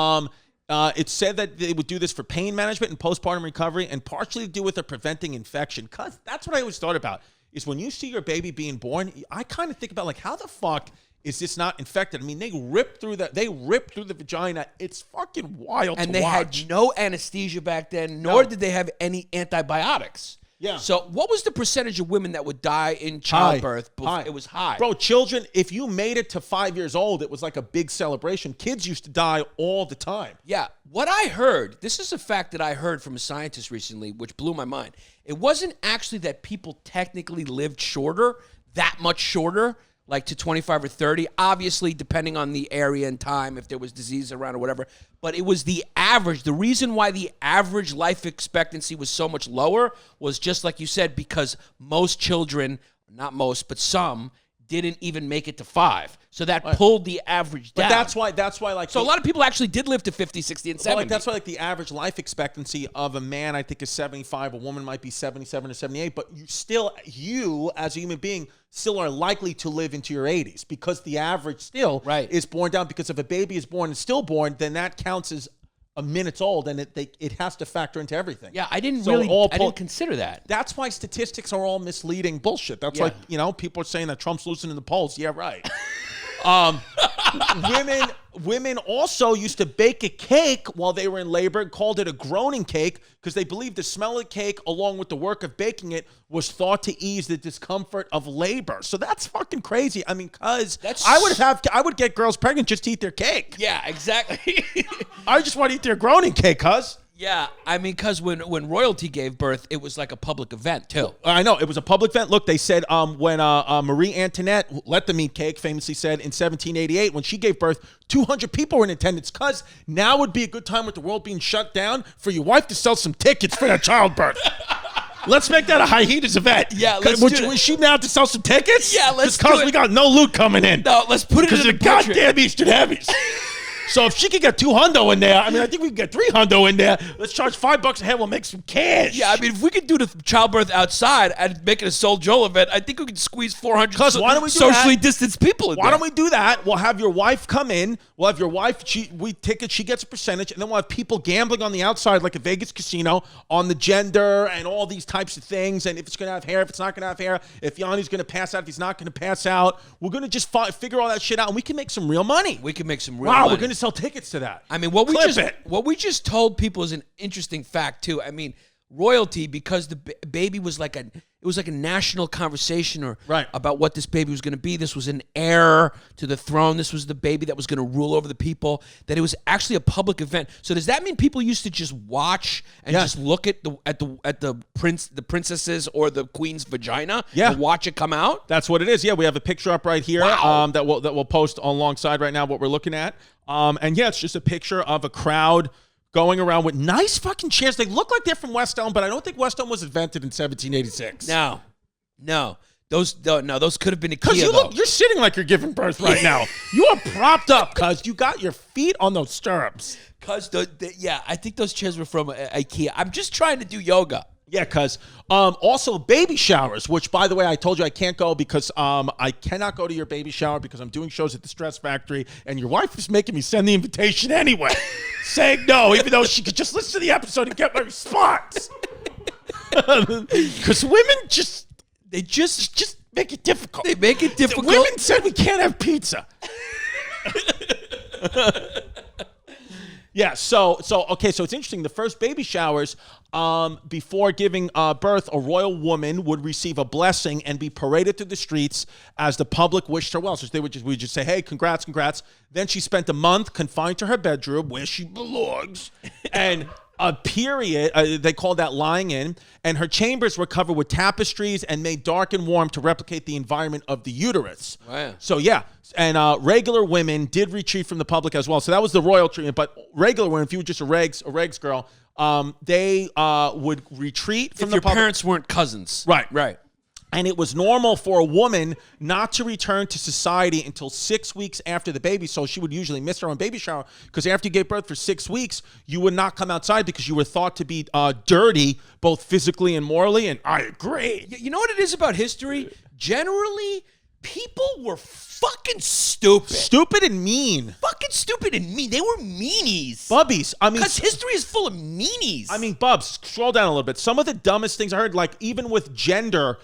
It said that they would do this for pain management and postpartum recovery and partially to do with preventing infection. Because that's what I always thought about, is when you see your baby being born, I kind of think about, like, how the fuck is this not infected? I mean, they rip through the vagina. It's fucking wild to watch. And they had no anesthesia back then, nor did they have any antibiotics. Yeah. So what was the percentage of women that would die in childbirth? High. It was high. Bro, children, if you made it to 5 years old, it was like a big celebration. Kids used to die all the time. Yeah. What I heard, this is a fact that I heard from a scientist recently, which blew my mind. It wasn't actually that people technically lived shorter, that much shorter, like to 25 or 30, obviously depending on the area and time, if there was disease around or whatever, but it was the average. The reason why the average life expectancy was so much lower was just like you said, because most children, not most, but some, didn't even make it to 5. So that pulled the average down. But that's why like... So a lot of people actually did live to 50, 60, and 70. Well, like, that's why like the average life expectancy of a man, I think, is 75. A woman might be 77 or 78. But you as a human being still are likely to live into your 80s because the average still is born down. Because if a baby is born and stillborn, then that counts as a minute's old, and it has to factor into everything. Yeah, I didn't consider that. That's why statistics are all misleading bullshit. That's why, people are saying that Trump's losing in the polls. Yeah, right. Women also used to bake a cake while they were in labor and called it a groaning cake because they believed the smell of the cake along with the work of baking it was thought to ease the discomfort of labor. So that's fucking crazy. I mean, cuz I would get girls pregnant just to eat their cake. Yeah, exactly. I just want to eat their groaning cake, cuz. Yeah, I mean, because when royalty gave birth, it was like a public event, too. I know. It was a public event. Look, they said when Marie Antoinette, let them eat cake, famously said in 1788, when she gave birth, 200 people were in attendance, because now would be a good time with the world being shut down for your wife to sell some tickets for that childbirth. Let's make that a Hyenas event. Yeah, let's do it. Was she now to sell some tickets? Yeah, let's do it. Because we got no loot coming in. No, let's put it in the because the goddamn Eastern Heavies. So if she could get $200 in there, I mean, I think we could get $300 in there. Let's charge $5 a head. We'll make some cash. Yeah, I mean, if we could do the childbirth outside and make it a Soul Joel event, I think we could squeeze 400 why don't we do socially that? distanced people in there. Why don't we do that? We'll have your wife come in. We'll have your wife. She gets a percentage, and then we'll have people gambling on the outside like a Vegas casino on the gender and all these types of things. And if it's going to have hair, if it's not going to have hair, if Yanni's going to pass out, if he's not going to pass out, we're going to just figure all that shit out, and we can make some real money. We can make some real money. Wow, we're going to sell tickets to that. I mean, what we just told people is an interesting fact too. I mean, royalty, because the baby was like a national conversation about what this baby was going to be. This was an heir to the throne. This was the baby that was going to rule over the people. That it was actually a public event. So does that mean people used to just watch and just look at the princesses or the queen's vagina and watch it come out? That's what it is. Yeah, we have a picture up right here that we'll post alongside right now what we're looking at. And yeah, it's just a picture of a crowd going around with nice fucking chairs. They look like they're from West Elm, but I don't think West Elm was invented in 1786. No. Those could have been IKEA. Because you're sitting like you're giving birth right now. You are propped up because you got your feet on those stirrups. Because I think those chairs were from IKEA. I'm just trying to do yoga. Yeah, because also baby showers, which, by the way, I told you I can't go because I cannot go to your baby shower because I'm doing shows at the Stress Factory, and your wife is making me send the invitation anyway, saying no, even though she could just listen to the episode and get my response. Because women just make it difficult. They make it difficult. Women said we can't have pizza. Yeah, so it's interesting. The first baby showers, before giving birth, a royal woman would receive a blessing and be paraded through the streets as the public wished her well. So we would just say, hey, congrats. Then she spent a month confined to her bedroom where she belongs, and a period, they called that lying in, and her chambers were covered with tapestries and made dark and warm to replicate the environment of the uterus. Wow. So yeah, and regular women did retreat from the public as well. So that was the royal treatment, but regular women, if you were just a regs girl, they would retreat from If the your public. parents weren't cousins. Right. And it was normal for a woman not to return to society until 6 weeks after the baby. So she would usually miss her own baby shower because after you gave birth for 6 weeks, you would not come outside because you were thought to be dirty, both physically and morally. And I agree. You know what it is about history? Generally, people were fucking stupid. Stupid and mean. Fucking stupid and mean. They were meanies. Bubbies. I mean, Because history is full of meanies. I mean, Bubs, scroll down a little bit. Some of the dumbest things I heard, like even with gender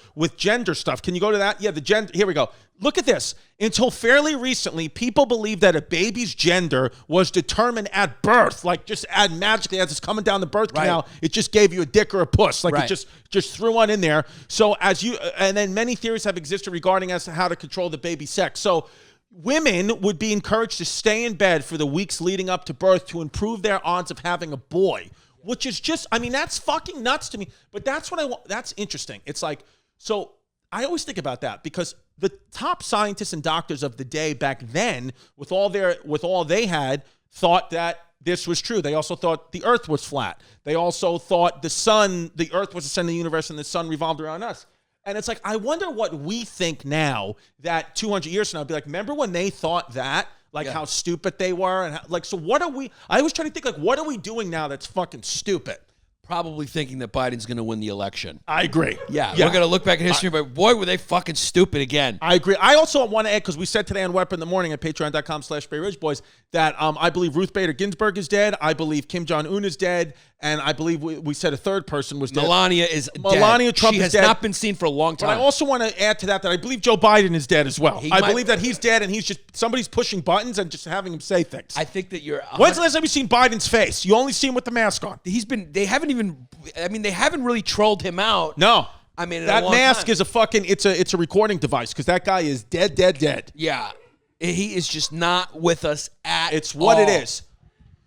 stuff. Can you go to that? Yeah, the gender. Here we go. Look at this. Until fairly recently, people believed that a baby's gender was determined at birth. Like just magically as it's coming down the birth canal, it just gave you a dick or a puss. Like it just threw one in there. So and then many theories have existed regarding as to how to control the baby's sex. So women would be encouraged to stay in bed for the weeks leading up to birth to improve their odds of having a boy, which is just, I mean, that's fucking nuts to me. But that's what I want. That's interesting. It's like, so I always think about that because the top scientists and doctors of the day back then, with all they had, thought that this was true. They also thought the earth was flat. They also thought the earth was the center of the universe and the sun revolved around us. And it's like, I wonder what we think now that 200 years from now, be like, remember when they thought that? Like how stupid they were? And so what are we, I always try to think like, what are we doing now that's fucking stupid? Probably thinking that Biden's going to win the election. I agree. Yeah. We're going to look back at history, but boy, were they fucking stupid again. I agree. I also want to add, because we said today on Weapon in the Morning at patreon.com/BayRidgeBoys that I believe Ruth Bader Ginsburg is dead. I believe Kim Jong-un is dead. And I believe we said a third person was dead. Melania is Melania dead. Trump she is has dead. not been seen for a long time. But I also want to add to that I believe Joe Biden is dead as well. I might- believe that he's dead and he's just, somebody's pushing buttons and just having him say things. I think that you're... When's the last time you seen Biden's face? You only see him with the mask on. they haven't really trolled him out. No. I mean, in that a long mask time. is a fucking, it's a recording device because that guy is dead. Yeah. He is just not with us at all. It's what it is.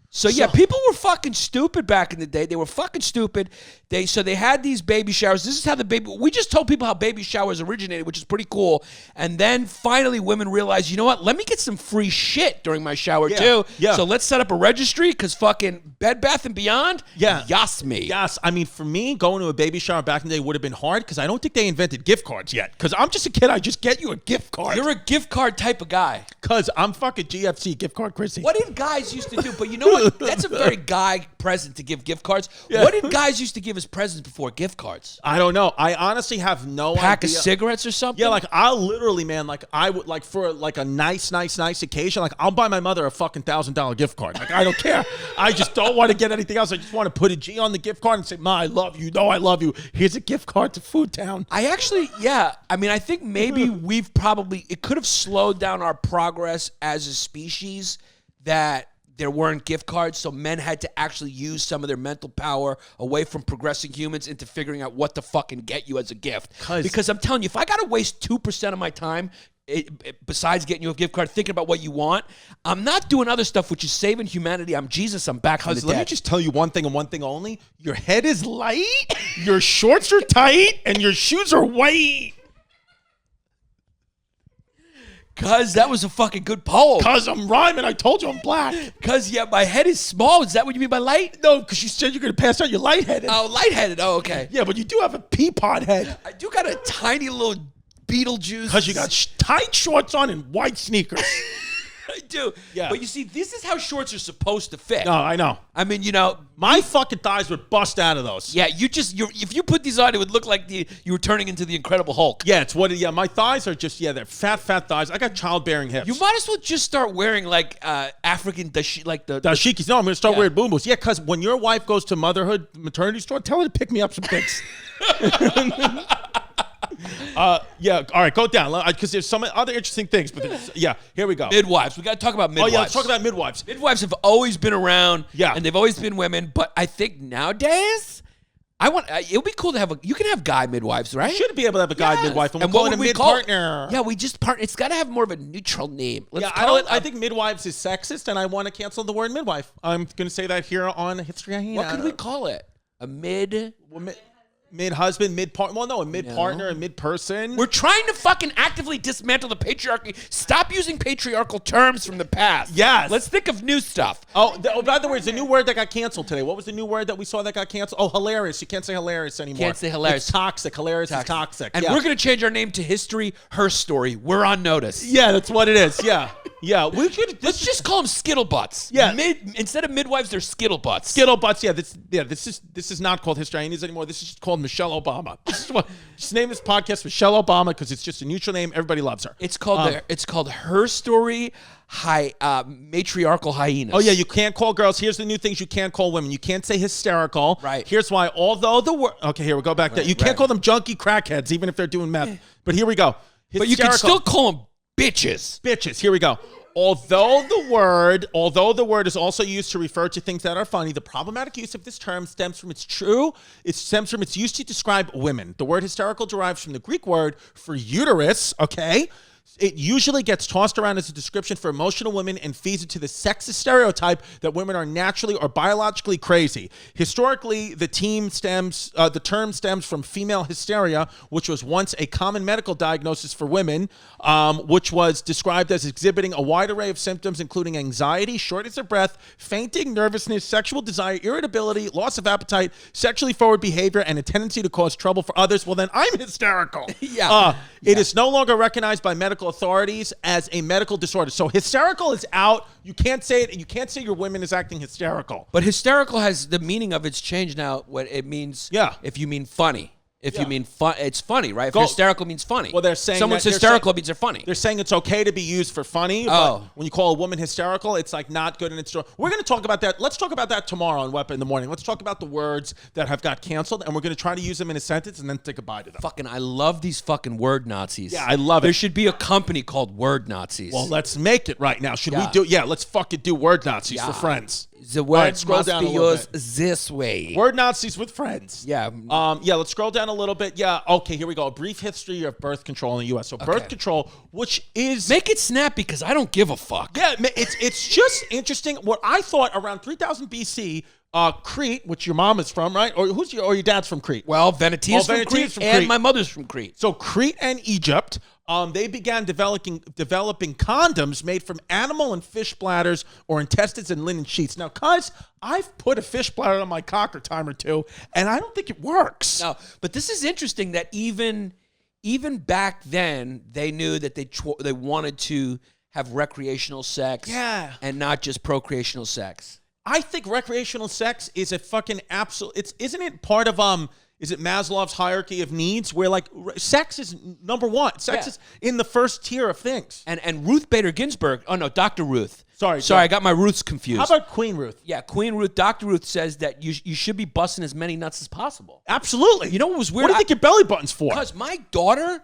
So yeah, people were fucking stupid back in the day. They were fucking stupid. They had these baby showers. This is how we just told people how baby showers originated, which is pretty cool. And then finally women realized, you know what? Let me get some free shit during my shower too. Yeah. So let's set up a registry because fucking Bed Bath and Beyond. Yas me. Yes. I mean, for me, going to a baby shower back in the day would have been hard because I don't think they invented gift cards yet. Because I'm just a kid. I just get you a gift card. You're a gift card type of guy. Because I'm fucking GFC gift card Chrissy. What did guys used to do? But you know what? That's a very guy present to give gift cards. Yeah. What did guys used to give as presents before gift cards? I don't know. I honestly have no Pack idea. of cigarettes or something? Yeah, like I'll literally, man, like I would like for like a nice occasion, like I'll buy my mother a fucking $1,000 gift card. Like I don't care. I just don't want to get anything else. I just want to put a G on the gift card and say, Ma, I love you. No, I love you. Here's a gift card to Food Town. I think maybe it could have slowed down our progress as a species that there weren't gift cards, so men had to actually use some of their mental power away from progressing humans into figuring out what to fucking get you as a gift. Because I'm telling you, if I got to waste 2% of my time, besides getting you a gift card, thinking about what you want, I'm not doing other stuff, which is saving humanity. I'm Jesus. I'm back from the dead. Let me just tell you one thing and one thing only. Your head is light, your shorts are tight, and your shoes are white. Cuz that was a fucking good poem. Cuz I'm rhyming. I told you I'm black. Cuz my head is small. Is that what you mean by light? No, because you said you're going to pass out. You're lightheaded. Oh, lightheaded. Oh, okay. Yeah, but you do have a pea pod head. I do got a tiny little Beetlejuice. Because you got tight shorts on and white sneakers. I do. Yeah. But you see, this is how shorts are supposed to fit. No, I know. I mean, my fucking thighs would bust out of those. Yeah, if you put these on, it would look like you were turning into the Incredible Hulk. Yeah, my thighs are just, they're fat thighs. I got childbearing hips. You might as well just start wearing like African dashikis. No, I'm going to start wearing boomboos. Yeah, because when your wife goes to maternity store, tell her to pick me up some pics. Yeah, all right, go down because there's some other interesting things. But here we go. Midwives. We got to talk about midwives. Oh yeah, let's talk about midwives. Midwives have always been around. Yeah, and they've always been women. But I think nowadays, it would be cool to have you can have guy midwives, right? You should be able to have a guy midwife, and what would would we we call it a mid-partner. Yeah, we just partner. It's got to have more of a neutral name. I think midwives is sexist, and I want to cancel the word midwife. I'm going to say that here on History of Hyenas. What could we call it? A mid. Mid-husband, mid-partner. Well, no, a mid-partner, a mid-person. We're trying to fucking actively dismantle the patriarchy. Stop using patriarchal terms from the past. Yes. Let's think of new stuff. Oh, by the way, it's a new word that got canceled today. What was the new word that we saw that got canceled? Oh, hilarious. You can't say hilarious anymore. Can't say hilarious. It's toxic. Hilarious is toxic. And we're going to change our name to History, Her Story. We're on notice. Yeah, that's what it is. Yeah. Yeah. Let's just call them Skittlebutts. Yeah. Instead of midwives, they're Skittlebutts. Skittlebutts. Yeah. This is not called History Hyenas anymore. This is just called Michelle Obama. Just name this podcast Michelle Obama because it's just a neutral name. Everybody loves her. It's called Her Story, Matriarchal Hyenas. Oh yeah, you can't call girls. Here's the new things you can't call women. You can't say hysterical. Right. Here's why. Although the word. Okay, here we go back there. You can't call them junkie crackheads even if they're doing meth. But here we go. Hysterical. But you can still call them bitches. Bitches. Here we go. Although the word is also used to refer to things that are funny, the problematic use of this term stems from its use to describe women. The word hysterical derives from the Greek word for uterus, okay? It usually gets tossed around as a description for emotional women and feeds into the sexist stereotype that women are naturally or biologically crazy. Historically, the term stems from female hysteria, which was once a common medical diagnosis for women, which was described as exhibiting a wide array of symptoms, including anxiety, shortness of breath, fainting, nervousness, sexual desire, irritability, loss of appetite, sexually forward behavior, and a tendency to cause trouble for others. Well, then I'm hysterical. It is no longer recognized by medical authorities as a medical disorder. So hysterical is out. You can't say it. You can't say your woman is acting hysterical. But hysterical has the meaning of it's changed now. What it means. Yeah. If you mean funny. If you mean fun, it's funny, right? If hysterical means funny. Well, they're saying someone's hysterical means they're funny. They're saying it's okay to be used for funny. But when you call a woman hysterical, it's like not good in its. We're going to talk about that. Let's talk about that tomorrow on Weapon in the Morning. Let's talk about the words that have got canceled, and we're going to try to use them in a sentence and then say goodbye to them. I love these fucking word Nazis. Yeah, I love it. There should be a company called Word Nazis. Well, let's make it right now. Should we do? Yeah, let's fucking do word Nazis for friends. The word right, scroll must down be used this way. Word Nazis with friends. Yeah. Let's scroll down a little bit. Yeah. Okay, here we go. A brief history of birth control in the U.S. So birth control, which is... Make it snappy because I don't give a fuck. Yeah, it's just interesting. What I thought around 3000 BC, Crete, which your mom is from, right? Or your dad's from Crete? Well, Venetia's from Crete, and my mother's from Crete. So Crete and Egypt... they began developing condoms made from animal and fish bladders or intestines and linen sheets. Now, cuz I've put a fish bladder on my cock a time or two, and I don't think it works. No, but this is interesting that even back then they knew that they wanted to have recreational sex, and not just procreational sex. I think recreational sex is a fucking absolute. Isn't it part of Is it Maslow's hierarchy of needs where like sex is number one? Sex is in the first tier of things. And Ruth Bader Ginsburg, Dr. Ruth. Sorry, I got my Ruths confused. How about Queen Ruth? Yeah, Queen Ruth. Dr. Ruth says that you should be busting as many nuts as possible. Absolutely. You know what was weird? What do you think your belly button's for? Because my daughter,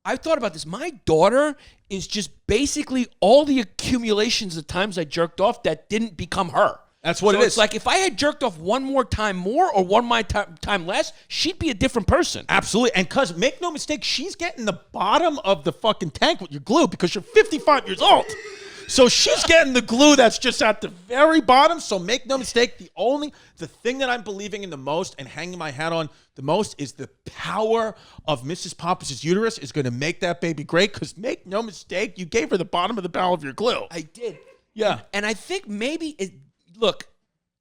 I thought about this. My daughter is just basically all the accumulations of times I jerked off that didn't become her. That's what it is. It's like if I had jerked off one more time more or one more time less, she'd be a different person. Absolutely. And cuz, make no mistake, she's getting the bottom of the fucking tank with your glue because you're 55 years old. So she's getting the glue that's just at the very bottom. So make no mistake, the thing that I'm believing in the most and hanging my hat on the most is the power of Mrs. Pappas' uterus is going to make that baby great. Because make no mistake, you gave her the bottom of the barrel of your glue. I did. Yeah. And I think maybe look,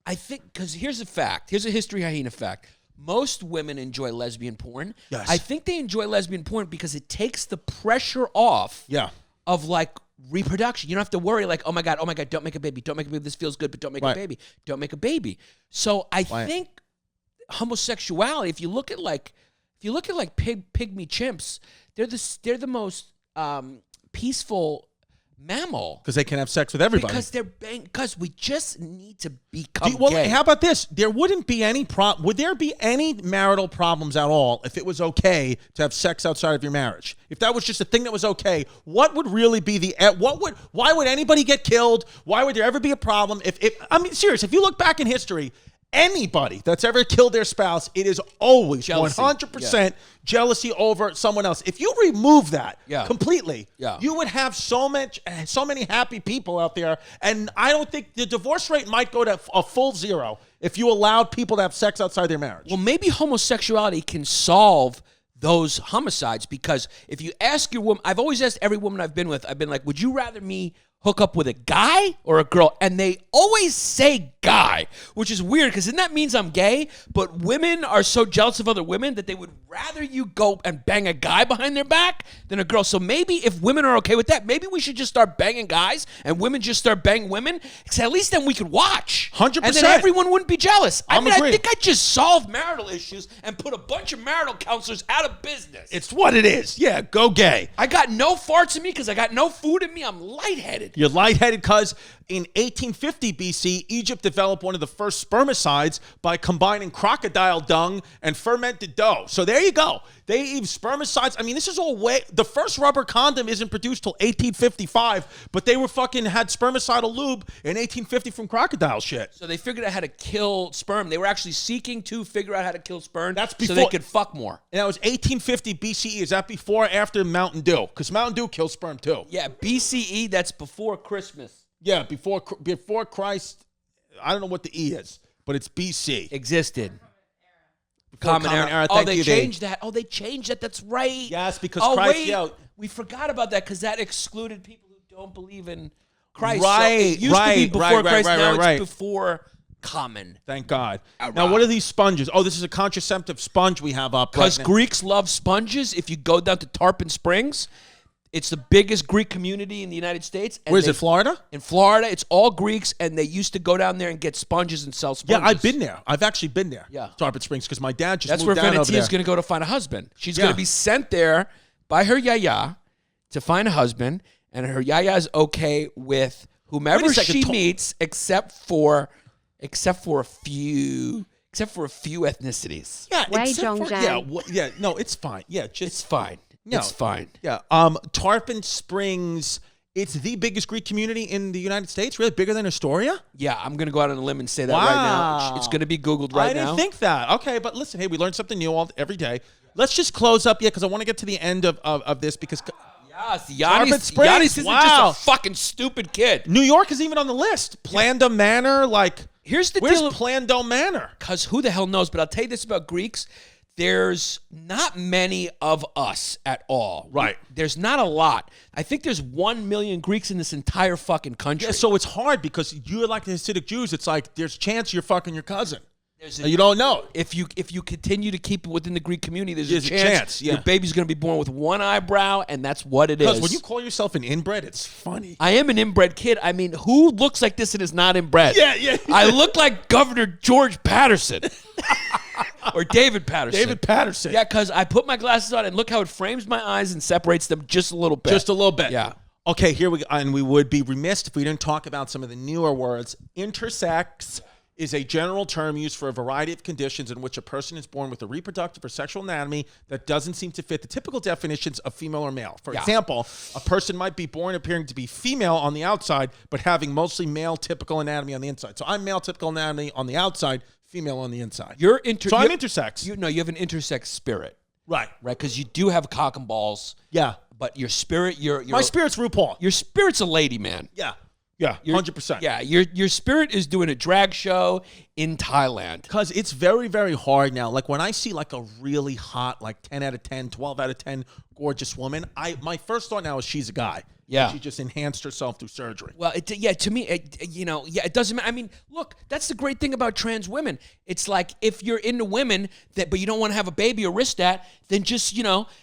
I think, because here's a fact. Here's a history hyena fact. Most women enjoy lesbian porn. Yes. I think they enjoy lesbian porn because it takes the pressure off of like reproduction. You don't have to worry like, oh my God, don't make a baby. Don't make a baby. This feels good, but don't make a baby. Don't make a baby. So I think homosexuality, if you look at like pygmy chimps, they're the most peaceful mammal because they can have sex with everybody. Because we just need to become gay. How about this? There wouldn't be any problem. Would there be any marital problems at all if it was okay to have sex outside of your marriage? If that was just a thing that was okay, what would really be why would anybody get killed? Why would there ever be a problem? I mean, serious, if you look back in history, anybody that's ever killed their spouse, it is always jealousy. 100% jealousy over someone else. If you remove that completely, you would have so many happy people out there. And I don't think the divorce rate might go to a full zero if you allowed people to have sex outside their marriage. Well, maybe homosexuality can solve those homicides, because if you ask your woman, I've always asked every woman I've been with, I've been like, would you rather me hook up with a guy or a girl? And they always say guy, which is weird because then that means I'm gay. But women are so jealous of other women that they would rather you go and bang a guy behind their back than a girl. So maybe if women are okay with that, maybe we should just start banging guys and women just start banging women. Because at least then we could watch. 100%. And then everyone wouldn't be jealous. I agreeing. think I just solved marital issues and put a bunch of marital counselors out of business. It's what it is. Yeah, go gay. I got no farts in me because I got no food in me. I'm lightheaded. You're lightheaded because in 1850 BC, Egypt developed one of the first spermicides by combining crocodile dung and fermented dough. So there you go. They use spermicides. I mean, this is all way. The first rubber condom isn't produced till 1855, but they were fucking had spermicidal lube in 1850 from crocodile shit. So they figured out how to kill sperm. They were actually seeking to figure out how to kill sperm. That's before, so they could fuck more. And that was 1850 BCE. Is that before or after Mountain Dew? Because Mountain Dew kills sperm too. Yeah, BCE, that's before Christmas. Yeah, before Christ. I don't know what the E is, but it's BC. Existed. Common era. Oh, they changed that. Oh, they changed that. That's right. Yes, because Christ. We forgot about that because that excluded people who don't believe in Christ. Right, so it used to be before Christ. Now it's before common. Thank God. Now, what are these sponges? Oh, this is a contraceptive sponge we have up. Because Greeks love sponges. If you go down to Tarpon Springs, it's the biggest Greek community in the United States. Where is it, Florida? In Florida, it's all Greeks, and they used to go down there and get sponges and sell sponges. Yeah, I've been there. I've actually been there. Yeah. Tarpon Springs, because my dad just That's moved down over there. That's where Venetia's going to go to find a husband. She's going to be sent there by her yaya to find a husband, and her yaya is okay with whomever she meets, except for a few ethnicities. Yeah, no, it's fine. Yeah, it's fine. No, it's fine. Yeah. Tarpon Springs, it's the biggest Greek community in the United States, really bigger than Astoria? Yeah, I'm going to go out on a limb and say that right now. It's going to be Googled right now. I didn't think that. Okay, but listen, hey, we learn something new every day. Let's just close up, because I want to get to the end of this, because... Yes, Yannis isn't just a fucking stupid kid. New York is even on the list. Plando Manor, Here's the where's deal. Plando Manor? Because who the hell knows? But I'll tell you this about Greeks. There's not many of us at all. Right. There's not a lot. I think there's 1 million Greeks in this entire fucking country. Yeah, so it's hard because you're like the Hasidic Jews. It's like there's a chance you're fucking your cousin. You don't know. If you continue to keep it within the Greek community, there's a chance your baby's going to be born with one eyebrow, and that's what it is. Because when you call yourself an inbred, it's funny. I am an inbred kid. I mean, who looks like this and is not inbred? Yeah. I look like Governor George Patterson. Or David Patterson. David Patterson. Yeah, because I put my glasses on and look how it frames my eyes and separates them just a little bit. Just a little bit. Yeah. Okay, here we go. And we would be remiss if we didn't talk about some of the newer words. Intersex is a general term used for a variety of conditions in which a person is born with a reproductive or sexual anatomy that doesn't seem to fit the typical definitions of female or male. For example, a person might be born appearing to be female on the outside, but having mostly male typical anatomy on the inside. So I'm male typical anatomy on the outside, female on the inside. So I'm intersex. You have an intersex spirit. Right. Because you do have cock and balls. Yeah. But your spirit, my spirit's RuPaul. Your spirit's a lady, man. Yeah. Yeah, 100%. Yeah, your spirit is doing a drag show in Thailand. Because it's very, very hard now. Like when I see like a really hot, like 10 out of 10, 12 out of 10 gorgeous woman, my first thought now is she's a guy. Yeah. She just enhanced herself through surgery. Well, to me, it doesn't matter. I mean, look, that's the great thing about trans women. It's like if you're into women, but you don't want to have a baby or risk that, then just,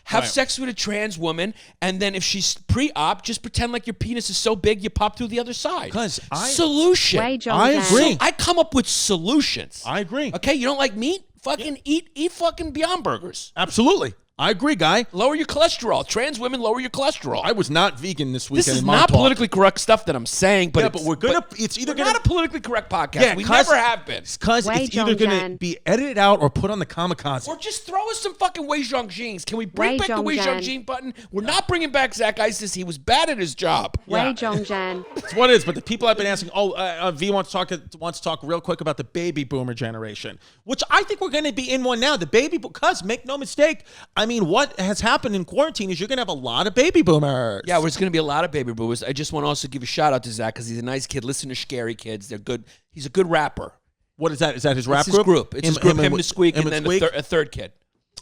have sex with a trans woman. And then if she's pre-op, just pretend like your penis is so big, you pop through the other side. Solution. I agree. So I come up with solutions. I agree. Okay, you don't like meat? Fucking eat fucking Beyond Burgers. Absolutely. I agree, guy. Lower your cholesterol. Trans women lower your cholesterol. I was not vegan this weekend. This is not politically correct stuff that I'm saying, but we're not a politically correct podcast. Yeah, we never have been. Because it's either going to be edited out or put on the kamikaze. Or just throw us some fucking Wei Zhongjings. Can we bring back the Wei Zhongjing button? We're not bringing back Zach Isis. He was bad at his job. Wei Zhongzhen. That's what it is. But the people I've been asking. V wants to talk real quick about the baby boomer generation, which I think we're going to be in one now. The baby, because make no mistake. I mean, what has happened in quarantine is you're going to have a lot of baby boomers. Yeah, there's going to be a lot of baby boomers. I just want to also give a shout out to Zach because he's a nice kid. Listen to Scary Kids. They're good. He's a good rapper. What is that? Is that his rap It's his group. It's his group, him and the Squeak, and then Squeak? a third kid.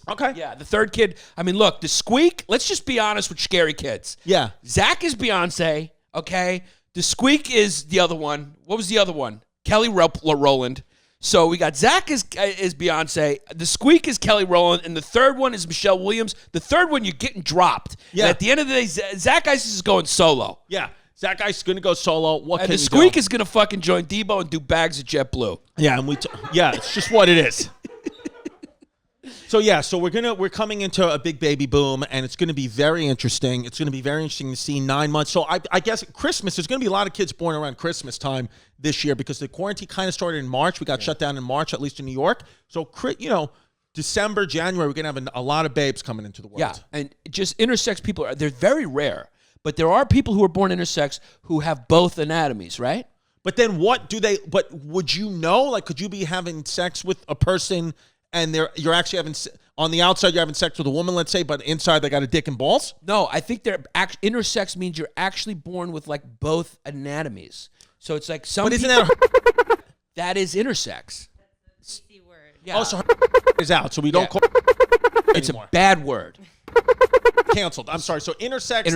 Okay. Yeah, the third kid. I mean, look, the Squeak, let's just be honest with scary kids. Yeah. Zach is Beyonce, okay? The Squeak is the other one. What was the other one? Kelly Rowland. So we got Zach is Beyonce. The Squeak is Kelly Rowland. And the third one is Michelle Williams. The third one, you're getting dropped. Yeah. And at the end of the day, Zach Isis is going solo. Yeah. Zach Ice is going to go solo. What And can the we Squeak do? is going to fucking join Debo and do bags of JetBlue. Yeah, and it's just what it is. So we're coming into a big baby boom, and it's going to be very interesting. It's going to be very interesting to see 9 months. So I guess Christmas, there's going to be a lot of kids born around Christmas time this year because the quarantine kind of started in March. We got shut down in March, at least in New York. So, December, January, we're going to have a lot of babes coming into the world. Yeah, and just intersex people, they're very rare. But there are people who are born intersex who have both anatomies, right? But then but would you know? Like, could you be having sex with a person and you're actually having, on the outside, you're having sex with a woman, let's say, but inside they got a dick and balls? No, I think intersex means you're actually born with like both anatomies. So it's like some. But isn't that that is intersex? Word. Yeah. Also, is out, so we don't call it's anymore. a bad word. Canceled. I'm sorry. So intersex.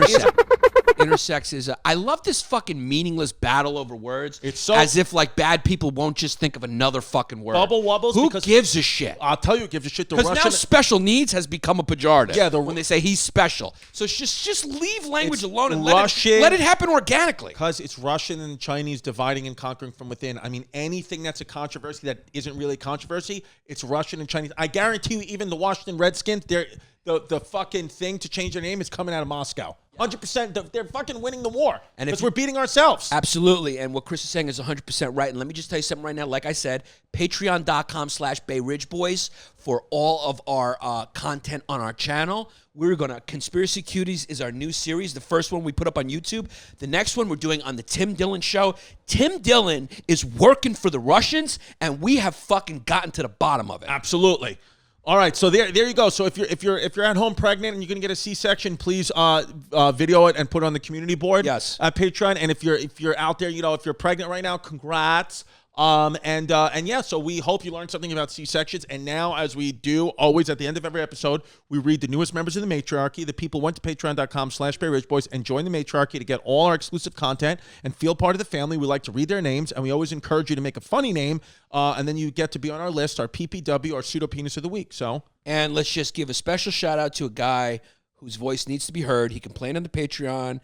Intersex is I love this fucking meaningless battle over words. It's so as if like bad people won't just think of another fucking word. Bubble wobbles. Who because gives a shit? I'll tell you, who gives a shit. Because now special needs has become a pejorative. Yeah, when they say he's special. So it's just leave language alone and Russian, let it happen organically. Because it's Russian and Chinese dividing and conquering from within. I mean, anything that's a controversy that isn't really a controversy, it's Russian and Chinese. I guarantee you, even the Washington Redskins, the fucking thing to change their name is coming out of Moscow. 100%. They're fucking winning the war. And because we're beating ourselves. Absolutely. And what Chris is saying is 100% right. And let me just tell you something right now. Like I said, patreon.com/BayRidgeBoys for all of our content on our channel. We're going to, Conspiracy Cuties is our new series. The first one we put up on YouTube. The next one we're doing on the Tim Dillon Show. Tim Dillon is working for the Russians, and we have fucking gotten to the bottom of it. Absolutely. All right, so there you go. So if you're at home pregnant and you're gonna get a C-section, please video it and put it on the community board. Yes. At Patreon. And if you're out there, if you're pregnant right now, congrats. And yeah, so we hope you learned something about C-sections. And now, as we do always at the end of every episode, we read the newest members of the matriarchy. The people went to patreon.com/BayRidgeBoys and joined the matriarchy to get all our exclusive content and feel part of the family. We like to read their names, and we always encourage you to make a funny name, and then you get to be on our list, our PPW, our pseudo penis of the week. So, and let's just give a special shout out to a guy whose voice needs to be heard. He complained on the Patreon.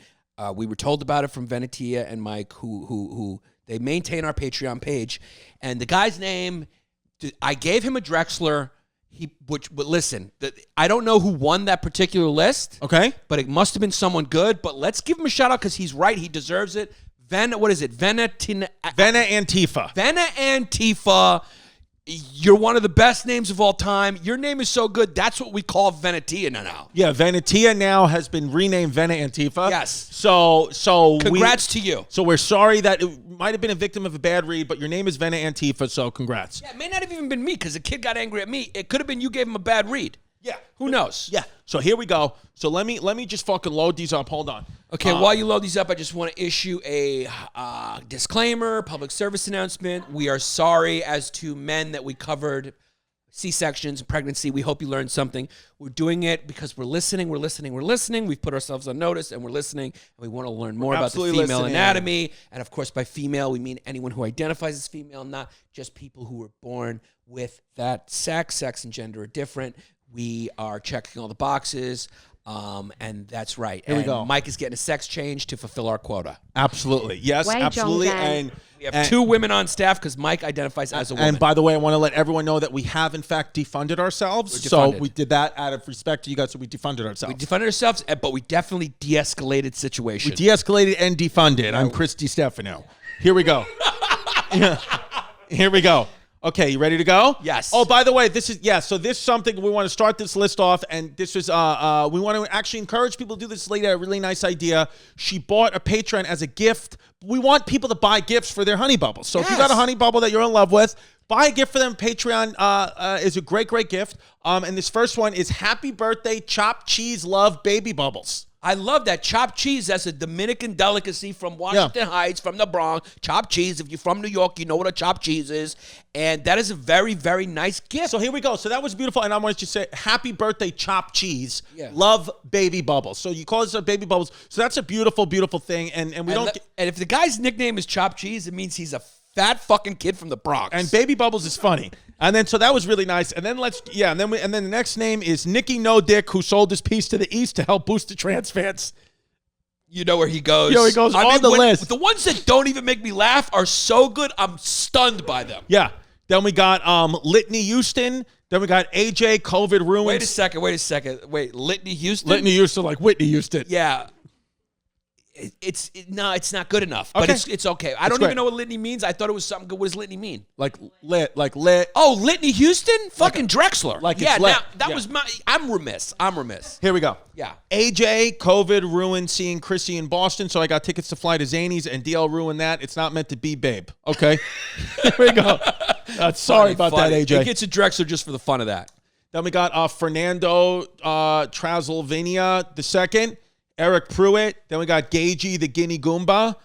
We were told about it from Venetia and Mike, who they maintain our Patreon page. And the guy's name, I gave him a Drexler. But listen, I don't know who won that particular list. Okay. But it must have been someone good. But let's give him a shout out because he's right. He deserves it. What is it? Vena Antifa. Vena Antifa. You're one of the best names of all time. Your name is so good. That's what we call Venetia now. Yeah, Venetia now has been renamed Vena Antifa. Yes. So congrats to you. So we're sorry that it might have been a victim of a bad read, but your name is Vena Antifa, so congrats. Yeah, it may not have even been me because the kid got angry at me. It could have been you gave him a bad read. Yeah. Who knows? Yeah. So here we go. So let me just fucking load these up. Hold on. Okay, while you load these up, I just want to issue a disclaimer, public service announcement. We are sorry as to men that we covered C-sections and pregnancy. We hope you learned something. We're doing it because we're listening. We've put ourselves on notice, and we're listening, and we want to learn more about the female anatomy. And, of course, by female, we mean anyone who identifies as female, not just people who were born with that sex. Sex and gender are different. We are checking all the boxes, and that's right. Here we go. Mike is getting a sex change to fulfill our quota. Absolutely. Yes, Wei absolutely. Zhongzhen. And we have 2 women on staff because Mike identifies as a woman. And by the way, I want to let everyone know that we have, in fact, defunded ourselves. So we did that out of respect to you guys, so we defunded ourselves. We defunded ourselves, but we definitely de-escalated situation. We de-escalated and defunded. I'm Chris Distefano. Here we go. Here we go. Okay, you ready to go? Yes. Oh, by the way, this is something we want to start this list off, and this is we want to actually encourage people to do this. Lady had a really nice idea. She bought a Patreon as a gift. We want people to buy gifts for their honey bubbles. So if you got a honey bubble that you're in love with, buy a gift for them. Patreon is a great gift. And this first one is Happy Birthday Chopped Cheese Love Baby Bubbles. I love that chopped cheese. That's a Dominican delicacy from Washington Heights, from the Bronx. Chopped cheese. If you're from New York, you know what a chopped cheese is. And that is a very, very nice gift. So here we go. So that was beautiful. And I wanted to say, happy birthday, chopped cheese. Yeah. Love Baby Bubbles. So you call this a Baby Bubbles. So that's a beautiful, beautiful thing. And we don't. And if the guy's nickname is chopped cheese, it means he's a fat fucking kid from the Bronx. And Baby Bubbles is funny. And then so that was really nice. And then and then the next name is Nicky No Dick, who sold his piece to the East to help boost the trans fans. You know where he goes. You know, he goes on the list. The ones that don't even make me laugh are so good, I'm stunned by them. Yeah. Then we got Litany Houston. Then we got AJ, COVID ruins. Wait a second. Wait, Litany Houston? Litany Houston, like Whitney Houston. Yeah. It's not good enough, but it's okay. I don't even know what litany means. I thought it was something good. What does litany mean? Like lit. Oh, Litany Houston? Fucking Drexler. Like yeah, it's lit. now that was I'm remiss. Here we go. Yeah. AJ, COVID ruined seeing Chrissy in Boston, so I got tickets to fly to Zanies, and DL ruined that. It's not meant to be, babe. Okay. Here we go. Sorry about that, AJ. He gets a Drexler just for the fun of that. Then we got Fernando Trasolvinia II. Eric Pruitt. Then we got Gagey, the Guinea Goomba.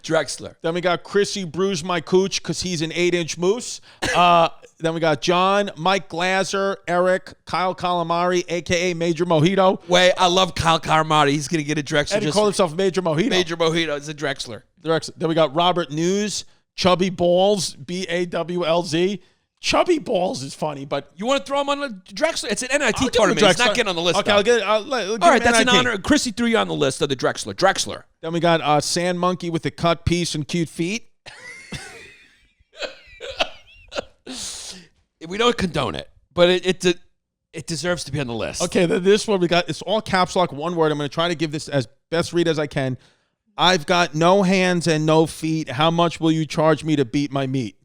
Drexler. Then we got Chrissy Bruise My Cooch because he's an 8-inch moose. Then we got John, Mike Glazer, Eric, Kyle Calamari, a.k.a. Major Mojito. Wait, I love Kyle Calamari. He's going to get a Drexler. And he called himself Major Mojito. Major Mojito is a Drexler. Then we got Robert News, Chubby Balls, Bawlz. Chubby Balls is funny, but you want to throw him on the Drexler? It's an NIT tournament. He's not getting on the list. Okay, I'll get all right, that's an honor. Chrissy threw you on the list of the Drexler. Drexler. Then we got Sand Monkey with the cut piece and cute feet. We don't condone it, but it deserves to be on the list. Okay, this one we got. It's all caps lock, one word. I'm going to try to give this as best read as I can. I've got no hands and no feet. How much will you charge me to beat my meat?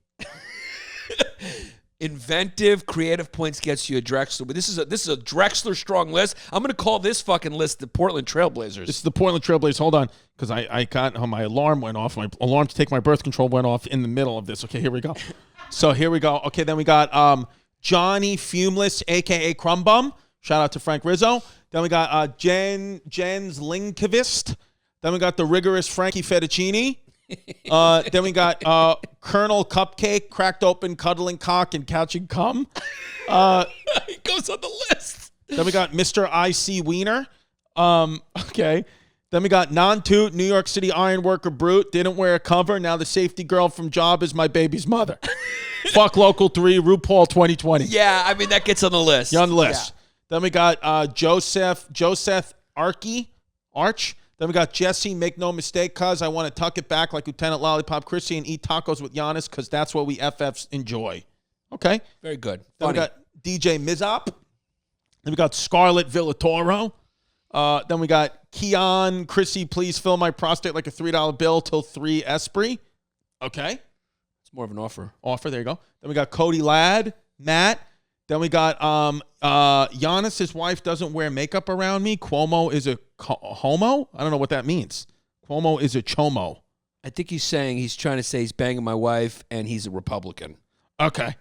Inventive, creative points gets you a Drexler. But this is a Drexler strong list. I'm going to call this fucking list the Portland Trailblazers. This is the Portland Trailblazers. Hold on, because I got my alarm went off. My alarm to take my birth control went off in the middle of this. Okay, here we go. So here we go. Okay, then we got Johnny Fumeless, a.k.a. Crumbum. Shout out to Frank Rizzo. Then we got Jens Linkvist. Then we got the rigorous Frankie Fettuccine. Then we got Colonel Cupcake, cracked open, cuddling cock, and couching cum. He goes on the list. Then we got Mr. I.C. Wiener. Okay. Then we got non-toot, New York City ironworker brute, didn't wear a cover. Now the safety girl from Job is my baby's mother. Fuck Local 3, RuPaul 2020. Yeah, I mean, that gets on the list. You're on the list. Yeah. Then we got Joseph Arch. Then we got Jesse, make no mistake, cuz I want to tuck it back like Lieutenant Lollipop Chrissy and eat tacos with Giannis because that's what we FFs enjoy. Okay. Very good. Then we got DJ Mizop. Then we got Scarlett Villatoro. Then we got Keon, Chrissy, please fill my prostate like a $3 bill till 3 Esprit. Okay. It's more of an offer. There you go. Then we got Cody Ladd, Matt. Then we got Giannis, his wife doesn't wear makeup around me. Cuomo is a homo? I don't know what that means. Cuomo is a chomo. I think he's trying to say he's banging my wife and he's a Republican. Okay.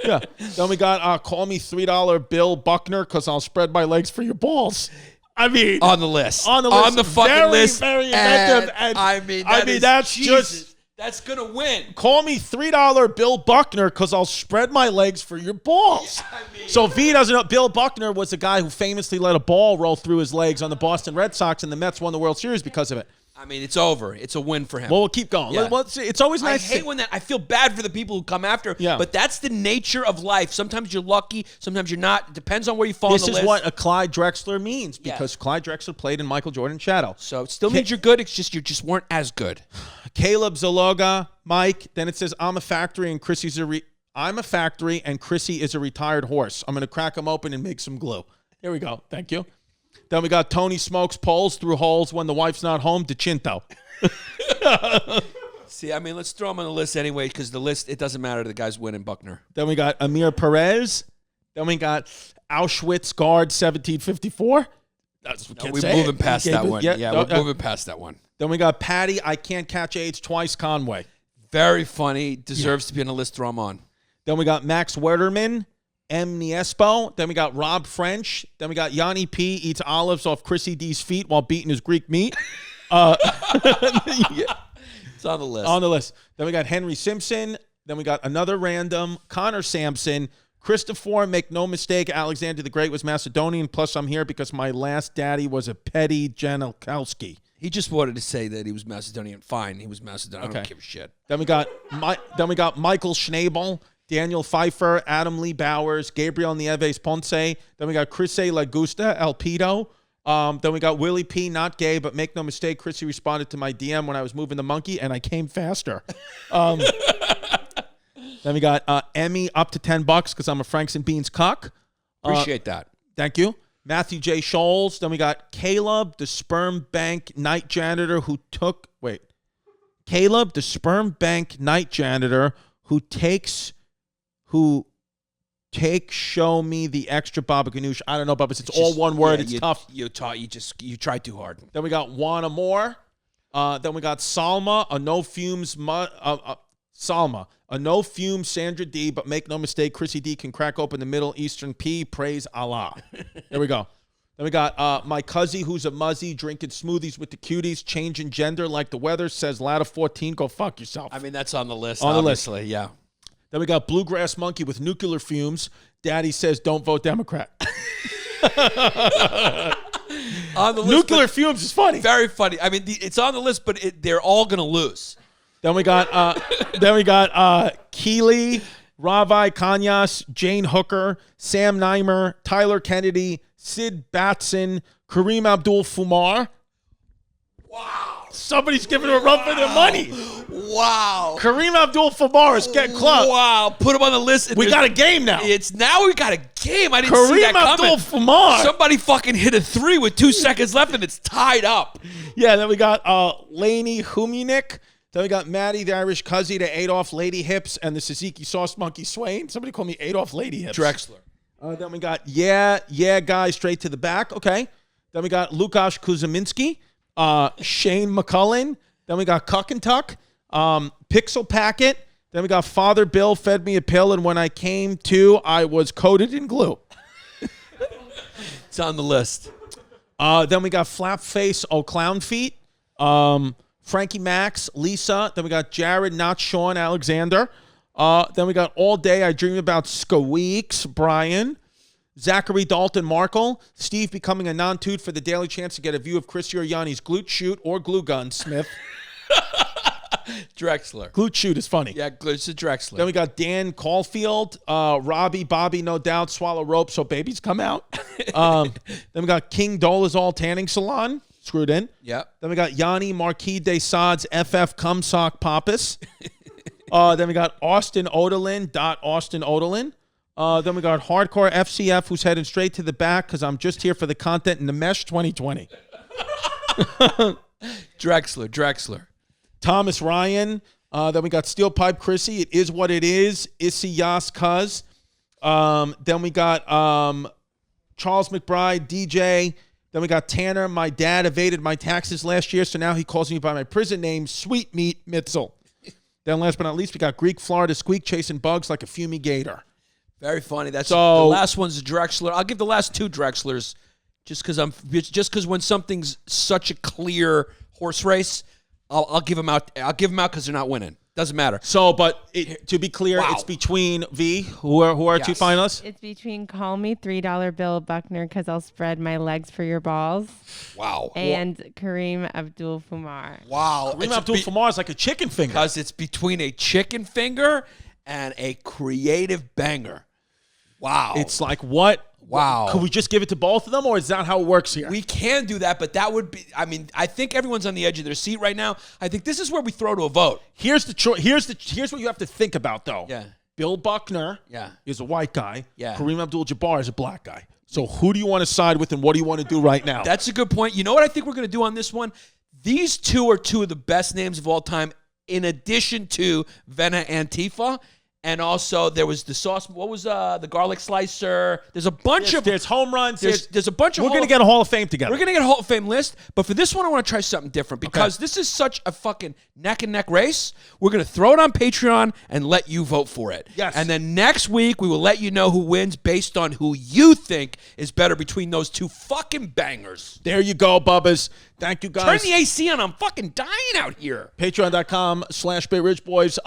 Yeah. Then we got call me $3 Bill Buckner because I'll spread my legs for your balls. I mean. On the list. On the fucking very, list. Very inventive. And, I mean, that's Jesus. just. That's going to win. Call me $3 Bill Buckner because I'll spread my legs for your balls. Yeah, so V doesn't know. Bill Buckner was the guy who famously let a ball roll through his legs on the Boston Red Sox, and the Mets won the World Series because of it. I mean, it's over. It's a win for him. Well, we'll keep going. Yeah. It's always nice. I hate when I feel bad for the people who come after. Yeah. But that's the nature of life. Sometimes you're lucky. Sometimes you're not. It depends on where you fall on the list. This is what a Clyde Drexler means because Clyde Drexler played in Michael Jordan's shadow. So it still means you're good. It's just you just weren't as good. Caleb Zaloga, Mike. Then it says, I'm a factory and Chrissy is a retired horse. I'm going to crack them open and make some glue. Here we go. Thank you. Then we got Tony Smokes poles through holes when the wife's not home. DeCinto. See, I mean, let's throw him on the list anyway because the list, it doesn't matter. The guy's winning Buckner. Then we got Amir Perez. Then we got Auschwitz Guard 1754. We're moving past that one. We're moving past that one. Then we got Patty, I can't catch AIDS twice, Conway. Very funny. Deserves to be on the list. Throw him on. Then we got Max Werderman. M. Niespo. Then we got Rob French. Then we got Yanni P. eats olives off Chrissy D's feet while beating his Greek meat. It's on the list. On the list. Then we got Henry Simpson. Then we got another random, Connor Sampson. Christopher, make no mistake, Alexander the Great was Macedonian. Plus, I'm here because my last daddy was a petty Janikowski. He just wanted to say that he was Macedonian. Fine, he was Macedonian. Okay. I don't give a shit. Then we got Michael Schnabel, Daniel Pfeiffer, Adam Lee Bowers, Gabriel Nieves Ponce. Then we got Chrissy Lagusta Alpido. Then we got Willie P, not gay, but make no mistake, Chrissy responded to my DM when I was moving the monkey, and I came faster. Then we got Emmy up to $10 because I'm a Franks and Beans cuck. Appreciate that. Thank you. Matthew J. Scholes. Then we got Caleb, the sperm bank night janitor who took... Wait. Caleb, the sperm bank night janitor who takes show me the extra Baba Ganoush. I don't know, Bubba. It's all one word. It's tough. You tried too hard. Then we got Juana Moore. Then we got Salma, a no fumes Salma, a no fume Sandra D, but make no mistake, Chrissy D can crack open the Middle Eastern P. Praise Allah. There we go. Then we got my Cuzzy, who's a muzzy, drinking smoothies with the cuties, changing gender like the weather, says lad of 14, go fuck yourself. I mean, that's on the list, On the list. obviously, yeah. Then we got Bluegrass Monkey with nuclear fumes. Daddy says don't vote Democrat. On the list, Nuclear fumes is funny. very funny. I mean, it's on the list, but they're all going to lose. Then we got Keely, Ravi Kanyas, Jane Hooker, Sam Neimer, Tyler Kennedy, Sid Batson, Kareem Abdul-Fumar. Wow. Somebody's giving a run for their money. Wow. Kareem Abdul-Fumar is getting close. Wow. Put him on the list. We got a game now. Now we got a game. I didn't see that Kareem coming. Abdul-Fumar. Somebody fucking hit a 3 with 2 seconds left, and it's tied up. Yeah, then we got Laney Huminik. Then we got Maddie, the Irish Cuzzy, the Adolf Lady Hips, and the Suzuki Sauce Monkey Swain. Somebody call me Adolf Lady Hips. Drexler. Then we got yeah guy straight to the back. Okay. Then we got Lukasz Kuzaminski, Shane McCullen. Then we got Cuck and Tuck, Pixel Packet. Then we got Father Bill fed me a pill, and when I came to, I was coated in glue. It's on the list. Then we got Flap Face O'Clown Feet, Frankie Max, Lisa. Then we got Jared, not Sean, Alexander. Then we got All Day I Dream About Squeaks, Brian. Zachary Dalton Markle. Steve becoming a non-toot for the daily chance to get a view of Chrissy or Yanni's glute shoot or glue gun, Smith. Drexler. Glute shoot is funny. Yeah, it's a Drexler. Then we got Dan Caulfield, Robbie, Bobby, no doubt, swallow rope so babies come out. Then we got King Dolazol Tanning Salon, screwed in. Yep. Then we got Yanni Marquis de Sade's FF Cumsock Pappas. Then we got Austin Odolin, Austin Odolin. Then we got Hardcore FCF, who's heading straight to the back because I'm just here for the content in the Mesh 2020. Drexler. Thomas Ryan. Then we got Steel Pipe Chrissy. It is what it is. Issy Yas Cuz. Then we got Charles McBride, DJ. Then we got Tanner. My dad evaded my taxes last year, so now he calls me by my prison name, Sweet Meat Mitzel. Then last but not least, we got Greek Florida Squeak chasing bugs like a fumigator. Very funny. That's the last one's a Drexler. I'll give the last 2 Drexlers just because when something's such a clear horse race, I'll give them out. I'll give them out because they're not winning. Doesn't matter. So, but to be clear, It's between V, who are 2 finalists. It's between call me $3 Bill Buckner because I'll spread my legs for your balls. Wow. And Kareem Abdul-Fumar. Wow. Kareem Abdul-Fumar is like a chicken finger. Because it's between a chicken finger and a creative banger. Wow. It's like what? Wow. Could we just give it to both of them, or is that how it works here? We can do that, but that would be, I mean, I think everyone's on the edge of their seat right now. I think this is where we throw to a vote. Here's what you have to think about, though. Yeah. Bill Buckner is a white guy. Yeah. Kareem Abdul-Jabbar is a black guy. So who do you want to side with, and what do you want to do right now? That's a good point. You know what I think we're going to do on this one? These 2 are 2 of the best names of all time, in addition to Vena Antifa. And also there was the sauce. What was the garlic slicer? There's a bunch of. There's home runs. There's a bunch of. We're gonna get a Hall of Fame together. We're gonna get a Hall of Fame list, but for this one, I want to try something different because this is such a fucking neck and neck race. We're gonna throw it on Patreon and let you vote for it. Yes. And then next week we will let you know who wins based on who you think is better between those two fucking bangers. There you go, Bubbas. Thank you, guys. Turn the AC on. I'm fucking dying out here. Patreon.com/BayRidgeBoys.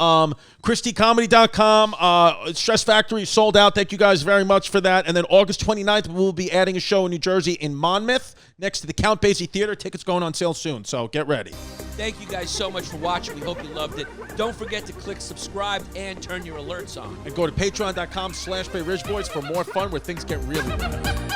ChristyComedy.com. Stress Factory sold out. Thank you guys very much for that. And then August 29th, we'll be adding a show in New Jersey in Monmouth next to the Count Basie Theater. Tickets going on sale soon, so get ready. Thank you guys so much for watching. We hope you loved it. Don't forget to click subscribe and turn your alerts on. And go to patreon.com/BayRidgeBoys for more fun where things get really good.